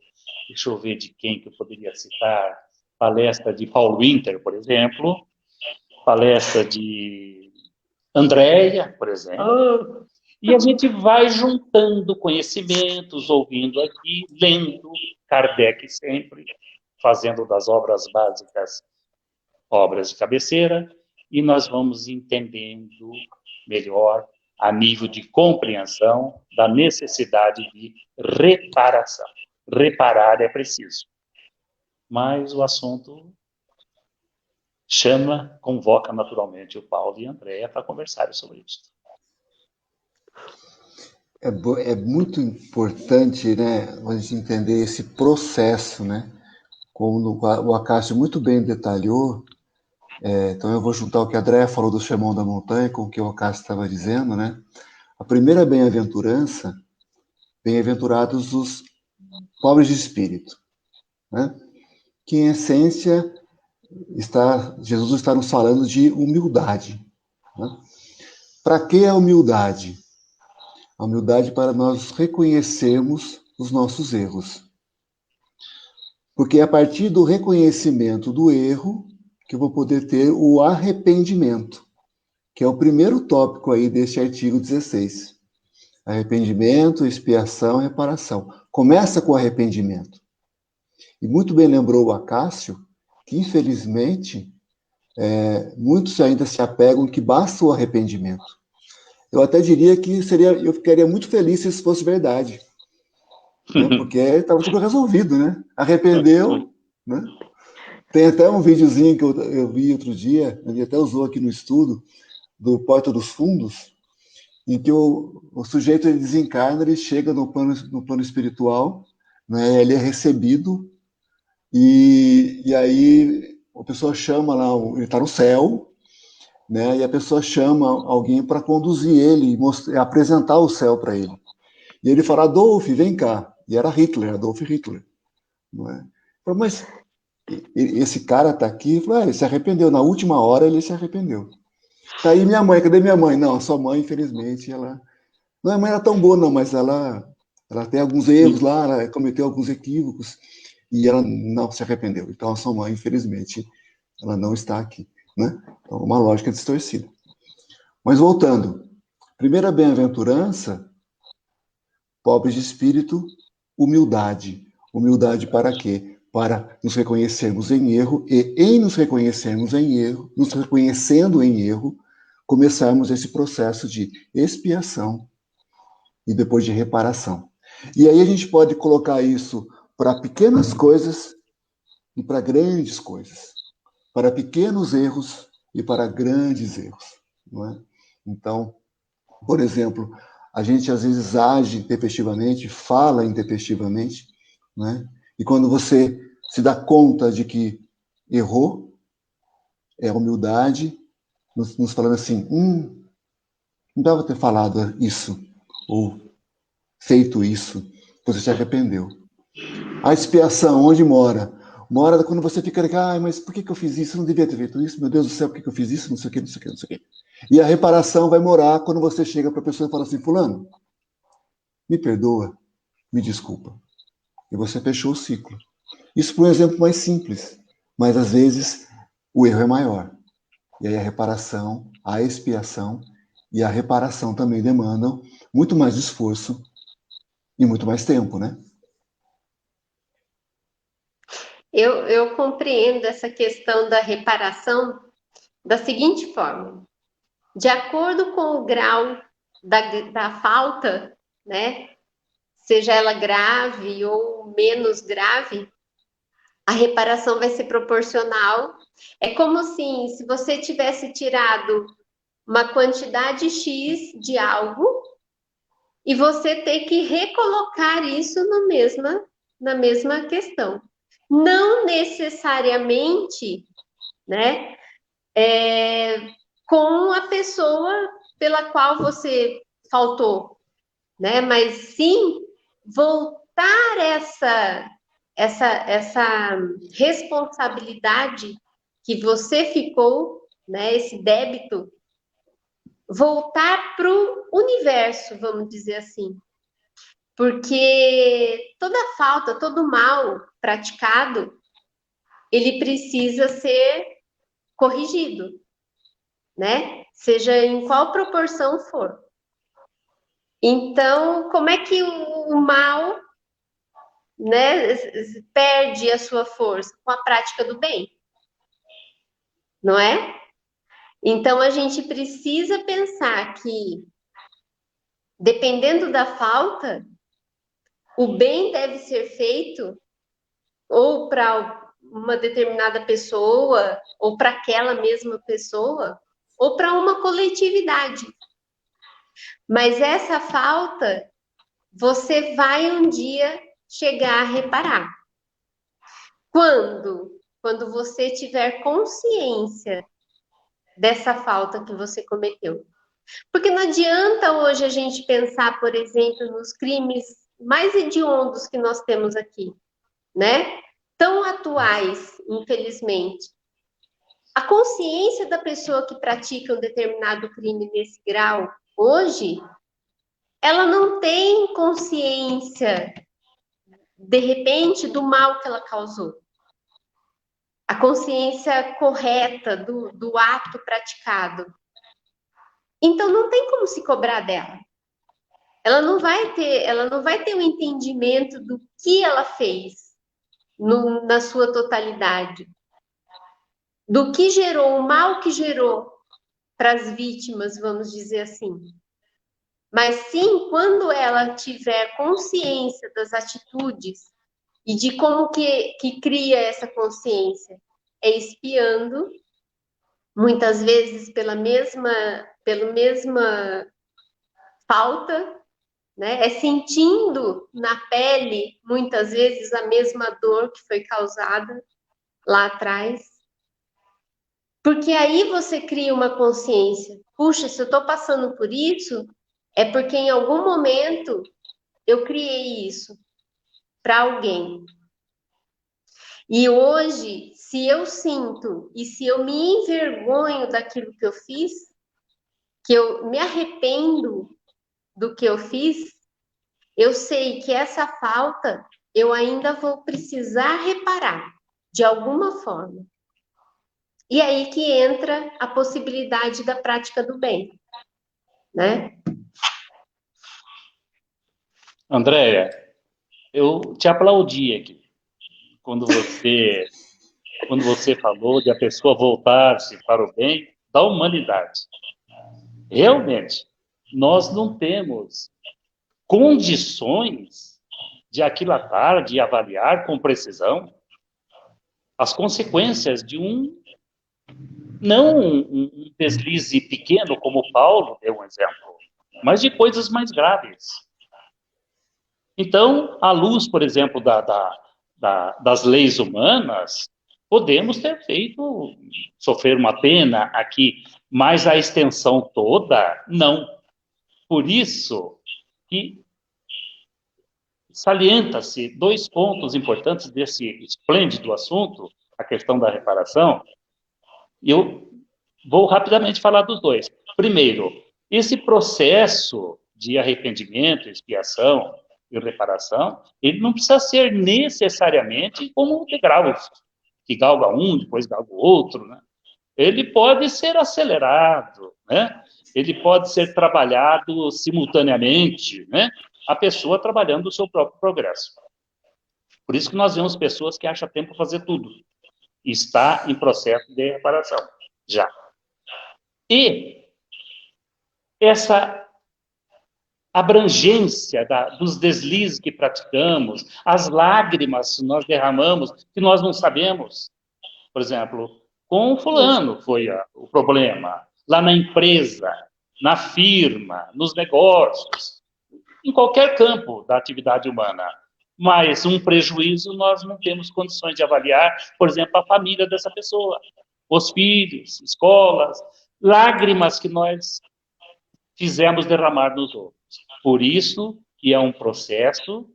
deixa eu ver de quem que eu poderia citar, palestra de Paulo Winter, por exemplo, palestra de Andréia, por exemplo, e a gente vai juntando conhecimentos, ouvindo aqui, lendo, Kardec sempre, fazendo das obras básicas obras de cabeceira, e nós vamos entendendo melhor a nível de compreensão da necessidade de reparação. Reparar é preciso. Mas o assunto convoca naturalmente o Paulo e a Andréia para conversarem sobre isso. É muito importante, né, a gente entender esse processo, né? Como o Acácio muito bem detalhou, então eu vou juntar o que a Andréia falou do Sermão da Montanha com o que o Acácio estava dizendo, né? A primeira bem-aventurança, bem-aventurados os pobres de espírito, né? Que em essência Jesus está nos falando de humildade, né? Para que a humildade? A humildade para nós reconhecermos os nossos erros. Porque é a partir do reconhecimento do erro que eu vou poder ter o arrependimento, que é o primeiro tópico aí deste artigo 16. Arrependimento, expiação e reparação. Começa com o arrependimento. E muito bem lembrou o Acácio que, infelizmente, muitos ainda se apegam que basta o arrependimento. Eu até diria que eu ficaria muito feliz se isso fosse verdade. né? Porque estava tudo resolvido, né? Arrependeu, né? Tem até um videozinho que eu vi outro dia, a gente até usou aqui no estudo, do Porta dos Fundos, em que o sujeito ele desencarna, ele chega no plano espiritual, né? Ele é recebido, e aí a pessoa chama lá, ele está no céu, né? E a pessoa chama alguém para conduzir ele, apresentar o céu para ele. E ele fala, Adolf, vem cá. E era Hitler, Adolf Hitler. Não é? Falo, mas esse cara está aqui? Falo, ele se arrependeu. Na última hora ele se arrependeu. Tá aí minha mãe, cadê minha mãe? Não, sua mãe, infelizmente, ela... Não, a mãe era tão boa, não, mas ela tem alguns erros lá, ela cometeu alguns equívocos, e ela não se arrependeu. Então a sua mãe, infelizmente, ela não está aqui. Né? Então, uma lógica distorcida. Mas voltando, primeira bem-aventurança, pobres de espírito, humildade. Humildade para quê? Para nos reconhecermos em erro e, em nos reconhecermos em erro, nos reconhecendo em erro, começarmos esse processo de expiação e depois de reparação. E aí a gente pode colocar isso para pequenas coisas e para grandes coisas, para pequenos erros e para grandes erros, não é? Então, por exemplo, a gente às vezes age intempestivamente, fala intempestivamente, né? E quando você se dá conta de que errou, é humildade, nos falando assim, não dava ter falado isso, ou feito isso, você se arrependeu. A expiação, onde mora? Mora quando você fica, mas por que eu fiz isso? Eu não devia ter feito isso, meu Deus do céu, por que eu fiz isso? Não sei o que, não sei o que, não sei o que. E a reparação vai morar quando você chega para a pessoa e fala assim, fulano, me perdoa, me desculpa. E você fechou o ciclo. Isso por um exemplo mais simples, mas às vezes o erro é maior. E aí a reparação, a expiação e a reparação também demandam muito mais esforço e muito mais tempo, né? Eu compreendo essa questão da reparação da seguinte forma: de acordo com o grau da falta, né, seja ela grave ou menos grave, a reparação vai ser proporcional. É como assim, se você tivesse tirado uma quantidade X de algo e você ter que recolocar isso na mesma questão. Não necessariamente, né, com a pessoa pela qual você faltou, né, mas sim voltar essa responsabilidade que você ficou, né, esse débito, voltar para o universo, vamos dizer assim. Porque toda falta, todo mal praticado, ele precisa ser corrigido, né? Seja em qual proporção for. Então, como é que o mal, né, perde a sua força? Com a prática do bem, não é? Então, a gente precisa pensar que, dependendo da falta, o bem deve ser feito ou para uma determinada pessoa, ou para aquela mesma pessoa, ou para uma coletividade. Mas essa falta, você vai um dia chegar a reparar. Quando? Quando você tiver consciência dessa falta que você cometeu. Porque não adianta hoje a gente pensar, por exemplo, nos crimes mais hediondos que nós temos aqui, né? Tão atuais, infelizmente. A consciência da pessoa que pratica um determinado crime nesse grau, hoje, ela não tem consciência, de repente, do mal que ela causou. A consciência correta do ato praticado. Então, não tem como se cobrar dela. Ela não vai ter um entendimento do que ela fez na sua totalidade. Do que gerou, o mal que gerou para as vítimas, vamos dizer assim. mas sim quando ela tiver consciência das atitudes e de como que cria essa consciência. É espiando, muitas vezes pela mesma falta, né? É sentindo na pele, muitas vezes, a mesma dor que foi causada lá atrás. Porque aí você cria uma consciência. Puxa, se eu estou passando por isso, é porque em algum momento eu criei isso para alguém. E hoje, se eu sinto e se eu me envergonho daquilo que eu fiz, que eu me arrependo do que eu fiz, eu sei que essa falta eu ainda vou precisar reparar de alguma forma. E aí que entra a possibilidade da prática do bem, né? Andréia, eu te aplaudi aqui quando você falou de a pessoa voltar-se para o bem da humanidade. Realmente, nós não temos condições de aquilatar, de avaliar com precisão as consequências de não um deslize pequeno, como Paulo deu um exemplo, mas de coisas mais graves. Então, à luz, por exemplo, das leis humanas, podemos ter sofrer uma pena aqui, mas a extensão toda, não. Por isso que salienta-se 2 pontos importantes desse esplêndido assunto, a questão da reparação, e eu vou rapidamente falar dos 2. Primeiro, esse processo de arrependimento, expiação e reparação, ele não precisa ser necessariamente como degraus, que galga um, depois galga o outro, né? Ele pode ser acelerado, né? Ele pode ser trabalhado simultaneamente, né? A pessoa trabalhando o seu próprio progresso. Por isso que nós vemos pessoas que acham tempo para fazer tudo. E está em processo de reparação, já. E essa abrangência dos deslizes que praticamos, as lágrimas que nós derramamos, que nós não sabemos. Por exemplo, com o fulano foi o problema, lá na empresa, na firma, nos negócios, em qualquer campo da atividade humana. Mas um prejuízo nós não temos condições de avaliar, por exemplo, a família dessa pessoa, os filhos, escolas, lágrimas que nós fizemos derramar nos outros. Por isso que é um processo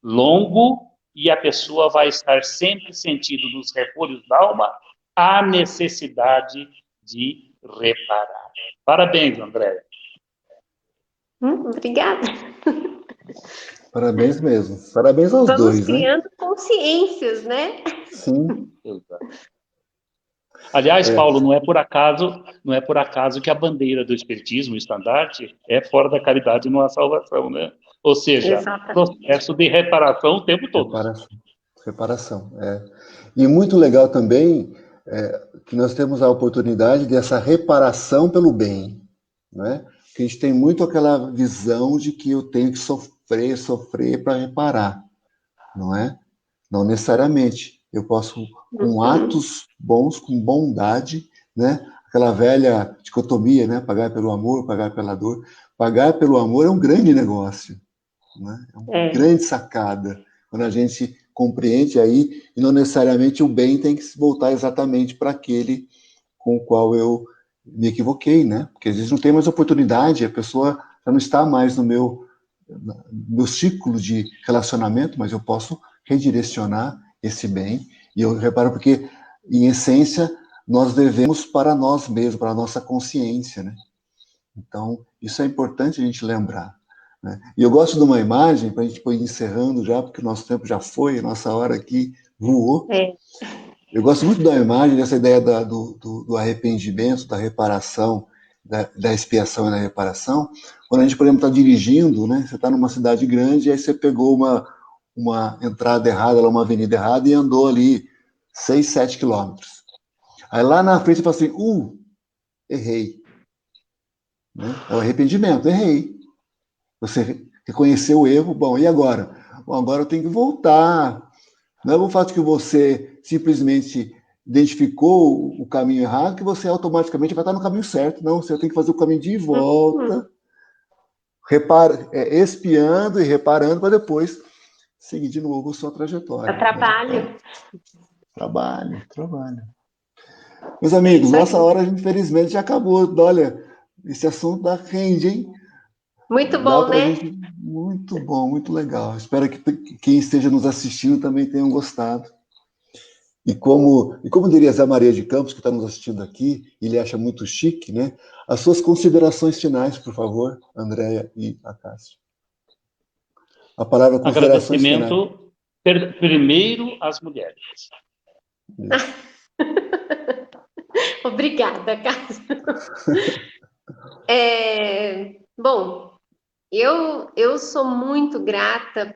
longo e a pessoa vai estar sempre sentindo nos repolhos da alma a necessidade de reparar. Parabéns, Andréia. Obrigada. Parabéns mesmo. Parabéns aos dois, né? Vamos criando consciências, né? Sim. Aliás, Paulo, não é por acaso que a bandeira do espiritismo, o estandarte, é fora da caridade não há salvação, né? Ou seja, exatamente. Processo de reparação o tempo todo. Reparação. E muito legal também que nós temos a oportunidade dessa reparação pelo bem, né? Que a gente tem muito aquela visão de que eu tenho que sofrer para reparar, não é? Não necessariamente. Eu posso, com atos bons, com bondade, né? Aquela velha dicotomia, né? Pagar pelo amor, pagar pela dor. Pagar pelo amor é um grande negócio, né? É uma grande sacada. Quando a gente compreende aí, e não necessariamente o bem tem que se voltar exatamente para aquele com o qual eu me equivoquei, né? Porque às vezes não tem mais oportunidade, a pessoa já não está mais no meu ciclo de relacionamento, mas eu posso redirecionar esse bem. E eu reparo porque, em essência, nós devemos para nós mesmos, para a nossa consciência, né? Então, isso é importante a gente lembrar, né? E eu gosto de uma imagem, para a gente ir encerrando já, porque o nosso tempo já foi, a nossa hora aqui voou. Eu gosto muito da imagem, dessa ideia do arrependimento, da reparação, da expiação e da reparação. Quando a gente, por exemplo, está dirigindo, né? Você está numa cidade grande, e aí você pegou uma entrada errada, uma avenida errada, e andou ali 6, 7 quilômetros. Aí lá na frente você fala assim, errei. Né? É o arrependimento, errei. Você reconheceu o erro, bom, e agora? Bom, agora eu tenho que voltar. Não é o fato que você simplesmente identificou o caminho errado que você automaticamente vai estar no caminho certo. Não, você tem que fazer o caminho de volta, espiando e reparando para depois seguir de novo a sua trajetória. É trabalho. Né? Trabalho. Meus amigos, nossa hora, infelizmente, já acabou. Olha, esse assunto dá rende, hein? Muito bom, né? Gente... Muito bom, muito legal. Espero que quem esteja nos assistindo também tenham gostado. E como diria Zé Maria de Campos, que está nos assistindo aqui, ele acha muito chique, né? As suas considerações finais, por favor, Andréia e Acácio. A palavra considerações finais. Agradecimento primeiro às mulheres. Obrigada, Cássio. Bom, eu sou muito grata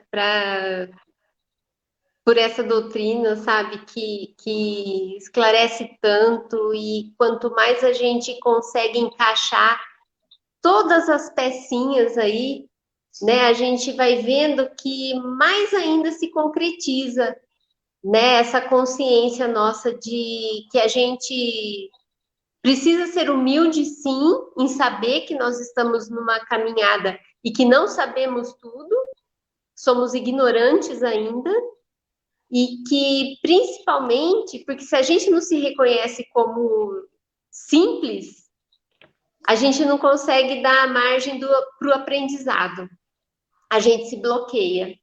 por essa doutrina, sabe, que esclarece tanto, e quanto mais a gente consegue encaixar todas as pecinhas aí, né, a gente vai vendo que mais ainda se concretiza, né, essa consciência nossa de que a gente precisa ser humilde, sim, em saber que nós estamos numa caminhada e que não sabemos tudo, somos ignorantes ainda, e que, principalmente, porque se a gente não se reconhece como simples, a gente não consegue dar a margem para o aprendizado. A gente se bloqueia,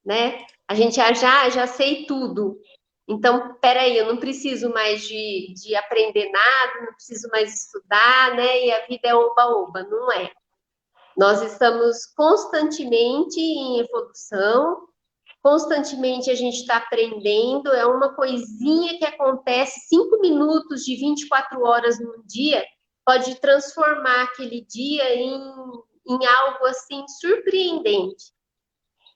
né? A gente já sei tudo. Então, peraí, eu não preciso mais de aprender nada, não preciso mais estudar, né? E a vida é oba-oba, não é. Nós estamos constantemente em evolução, constantemente a gente está aprendendo, é uma coisinha que acontece 5 minutos de 24 horas num dia, pode transformar aquele dia em algo assim surpreendente.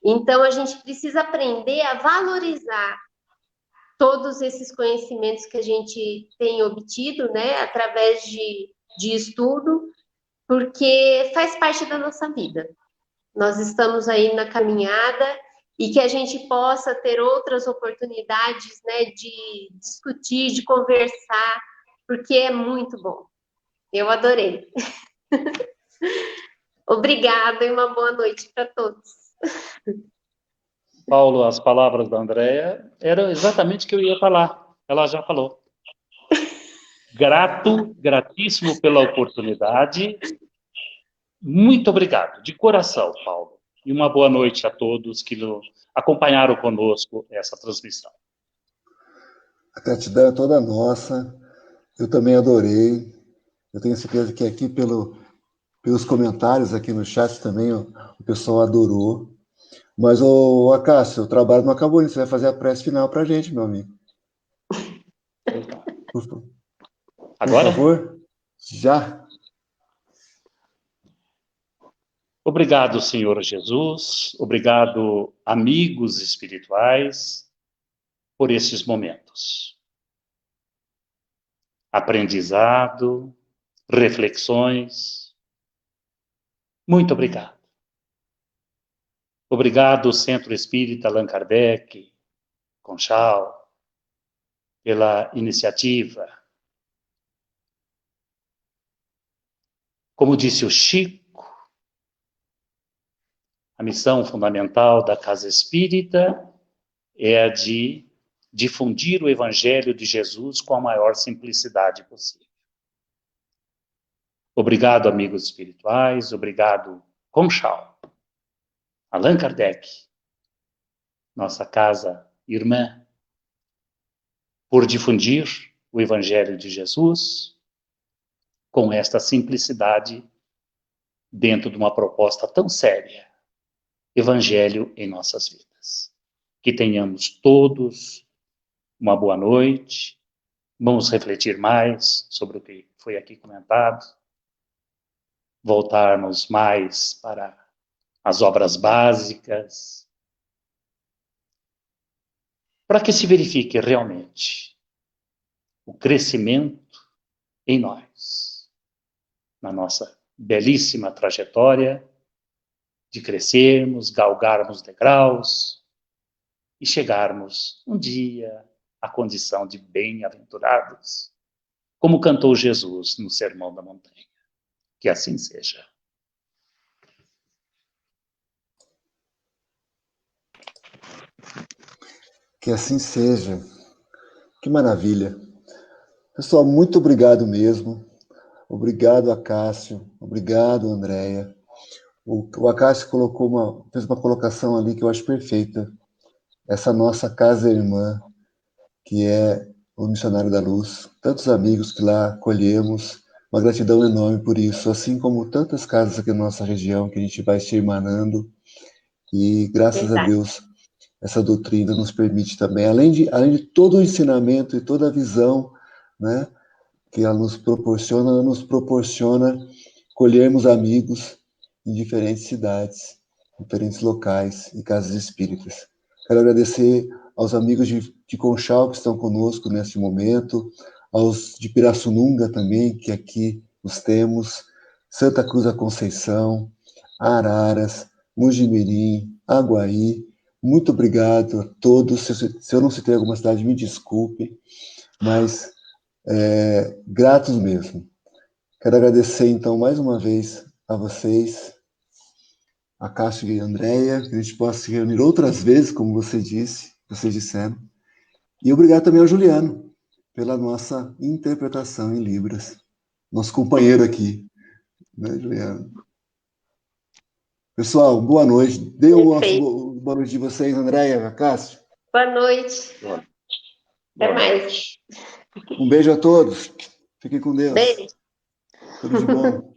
Então, a gente precisa aprender a valorizar todos esses conhecimentos que a gente tem obtido, né, através de estudo, porque faz parte da nossa vida. Nós estamos aí na caminhada e que a gente possa ter outras oportunidades, né, de discutir, de conversar, porque é muito bom. Eu adorei. Obrigada e uma boa noite para todos. Paulo, as palavras da Andréia eram exatamente o que eu ia falar. Ela já falou. Gratíssimo pela oportunidade. Muito obrigado, de coração, Paulo. E uma boa noite a todos que acompanharam conosco essa transmissão. A gratidão é toda nossa. Eu também adorei. Eu tenho certeza que aqui pelos comentários aqui no chat também o pessoal adorou. Mas, Acácio, o trabalho não acabou, você vai fazer a prece final para a gente, meu amigo. Agora? Por favor, já. Obrigado, Senhor Jesus. Obrigado, amigos espirituais, por esses momentos. Aprendizado, reflexões. Muito obrigado. Obrigado, Centro Espírita Allan Kardec, Conchal, pela iniciativa. Como disse o Chico, a missão fundamental da Casa Espírita é a de difundir o Evangelho de Jesus com a maior simplicidade possível. Obrigado, amigos espirituais, obrigado, Conchal, Allan Kardec, nossa casa irmã, por difundir o Evangelho de Jesus com esta simplicidade dentro de uma proposta tão séria, Evangelho em nossas vidas. Que tenhamos todos uma boa noite, vamos refletir mais sobre o que foi aqui comentado, voltarmos mais para as obras básicas, para que se verifique realmente o crescimento em nós, na nossa belíssima trajetória de crescermos, galgarmos degraus e chegarmos um dia à condição de bem-aventurados, como cantou Jesus no Sermão da Montanha. Que assim seja. Que assim seja. Que maravilha. Pessoal, muito obrigado mesmo. Obrigado, Acácio. Obrigado, Andréia. O Acácio fez uma colocação ali que eu acho perfeita. Essa nossa casa irmã, que é o Missionário da Luz. Tantos amigos que lá acolhemos. Uma gratidão enorme por isso. Assim como tantas casas aqui na nossa região que a gente vai se irmanando. E graças a Deus, essa doutrina nos permite também, além de todo o ensinamento e toda a visão, né, que ela nos proporciona colhermos amigos em diferentes cidades, diferentes locais e casas espíritas. Quero agradecer aos amigos de Conchal que estão conosco neste momento, aos de Pirassununga também, que aqui os temos, Santa Cruz da Conceição, Araras, Mujimirim, Aguaí. Muito obrigado a todos. Se eu não citei alguma cidade, me desculpe, mas gratos mesmo. Quero agradecer, então, mais uma vez a vocês, a Cássio e a Andréia, que a gente possa se reunir outras vezes, como vocês disseram. E obrigado também ao Juliano, pela nossa interpretação em Libras. Nosso companheiro aqui, né, Juliano? Pessoal, boa noite. Dê o boa noite de vocês, Andréia, Cássio. Boa noite. Até mais. Um beijo a todos. Fiquem com Deus. Beijo. Tudo de bom.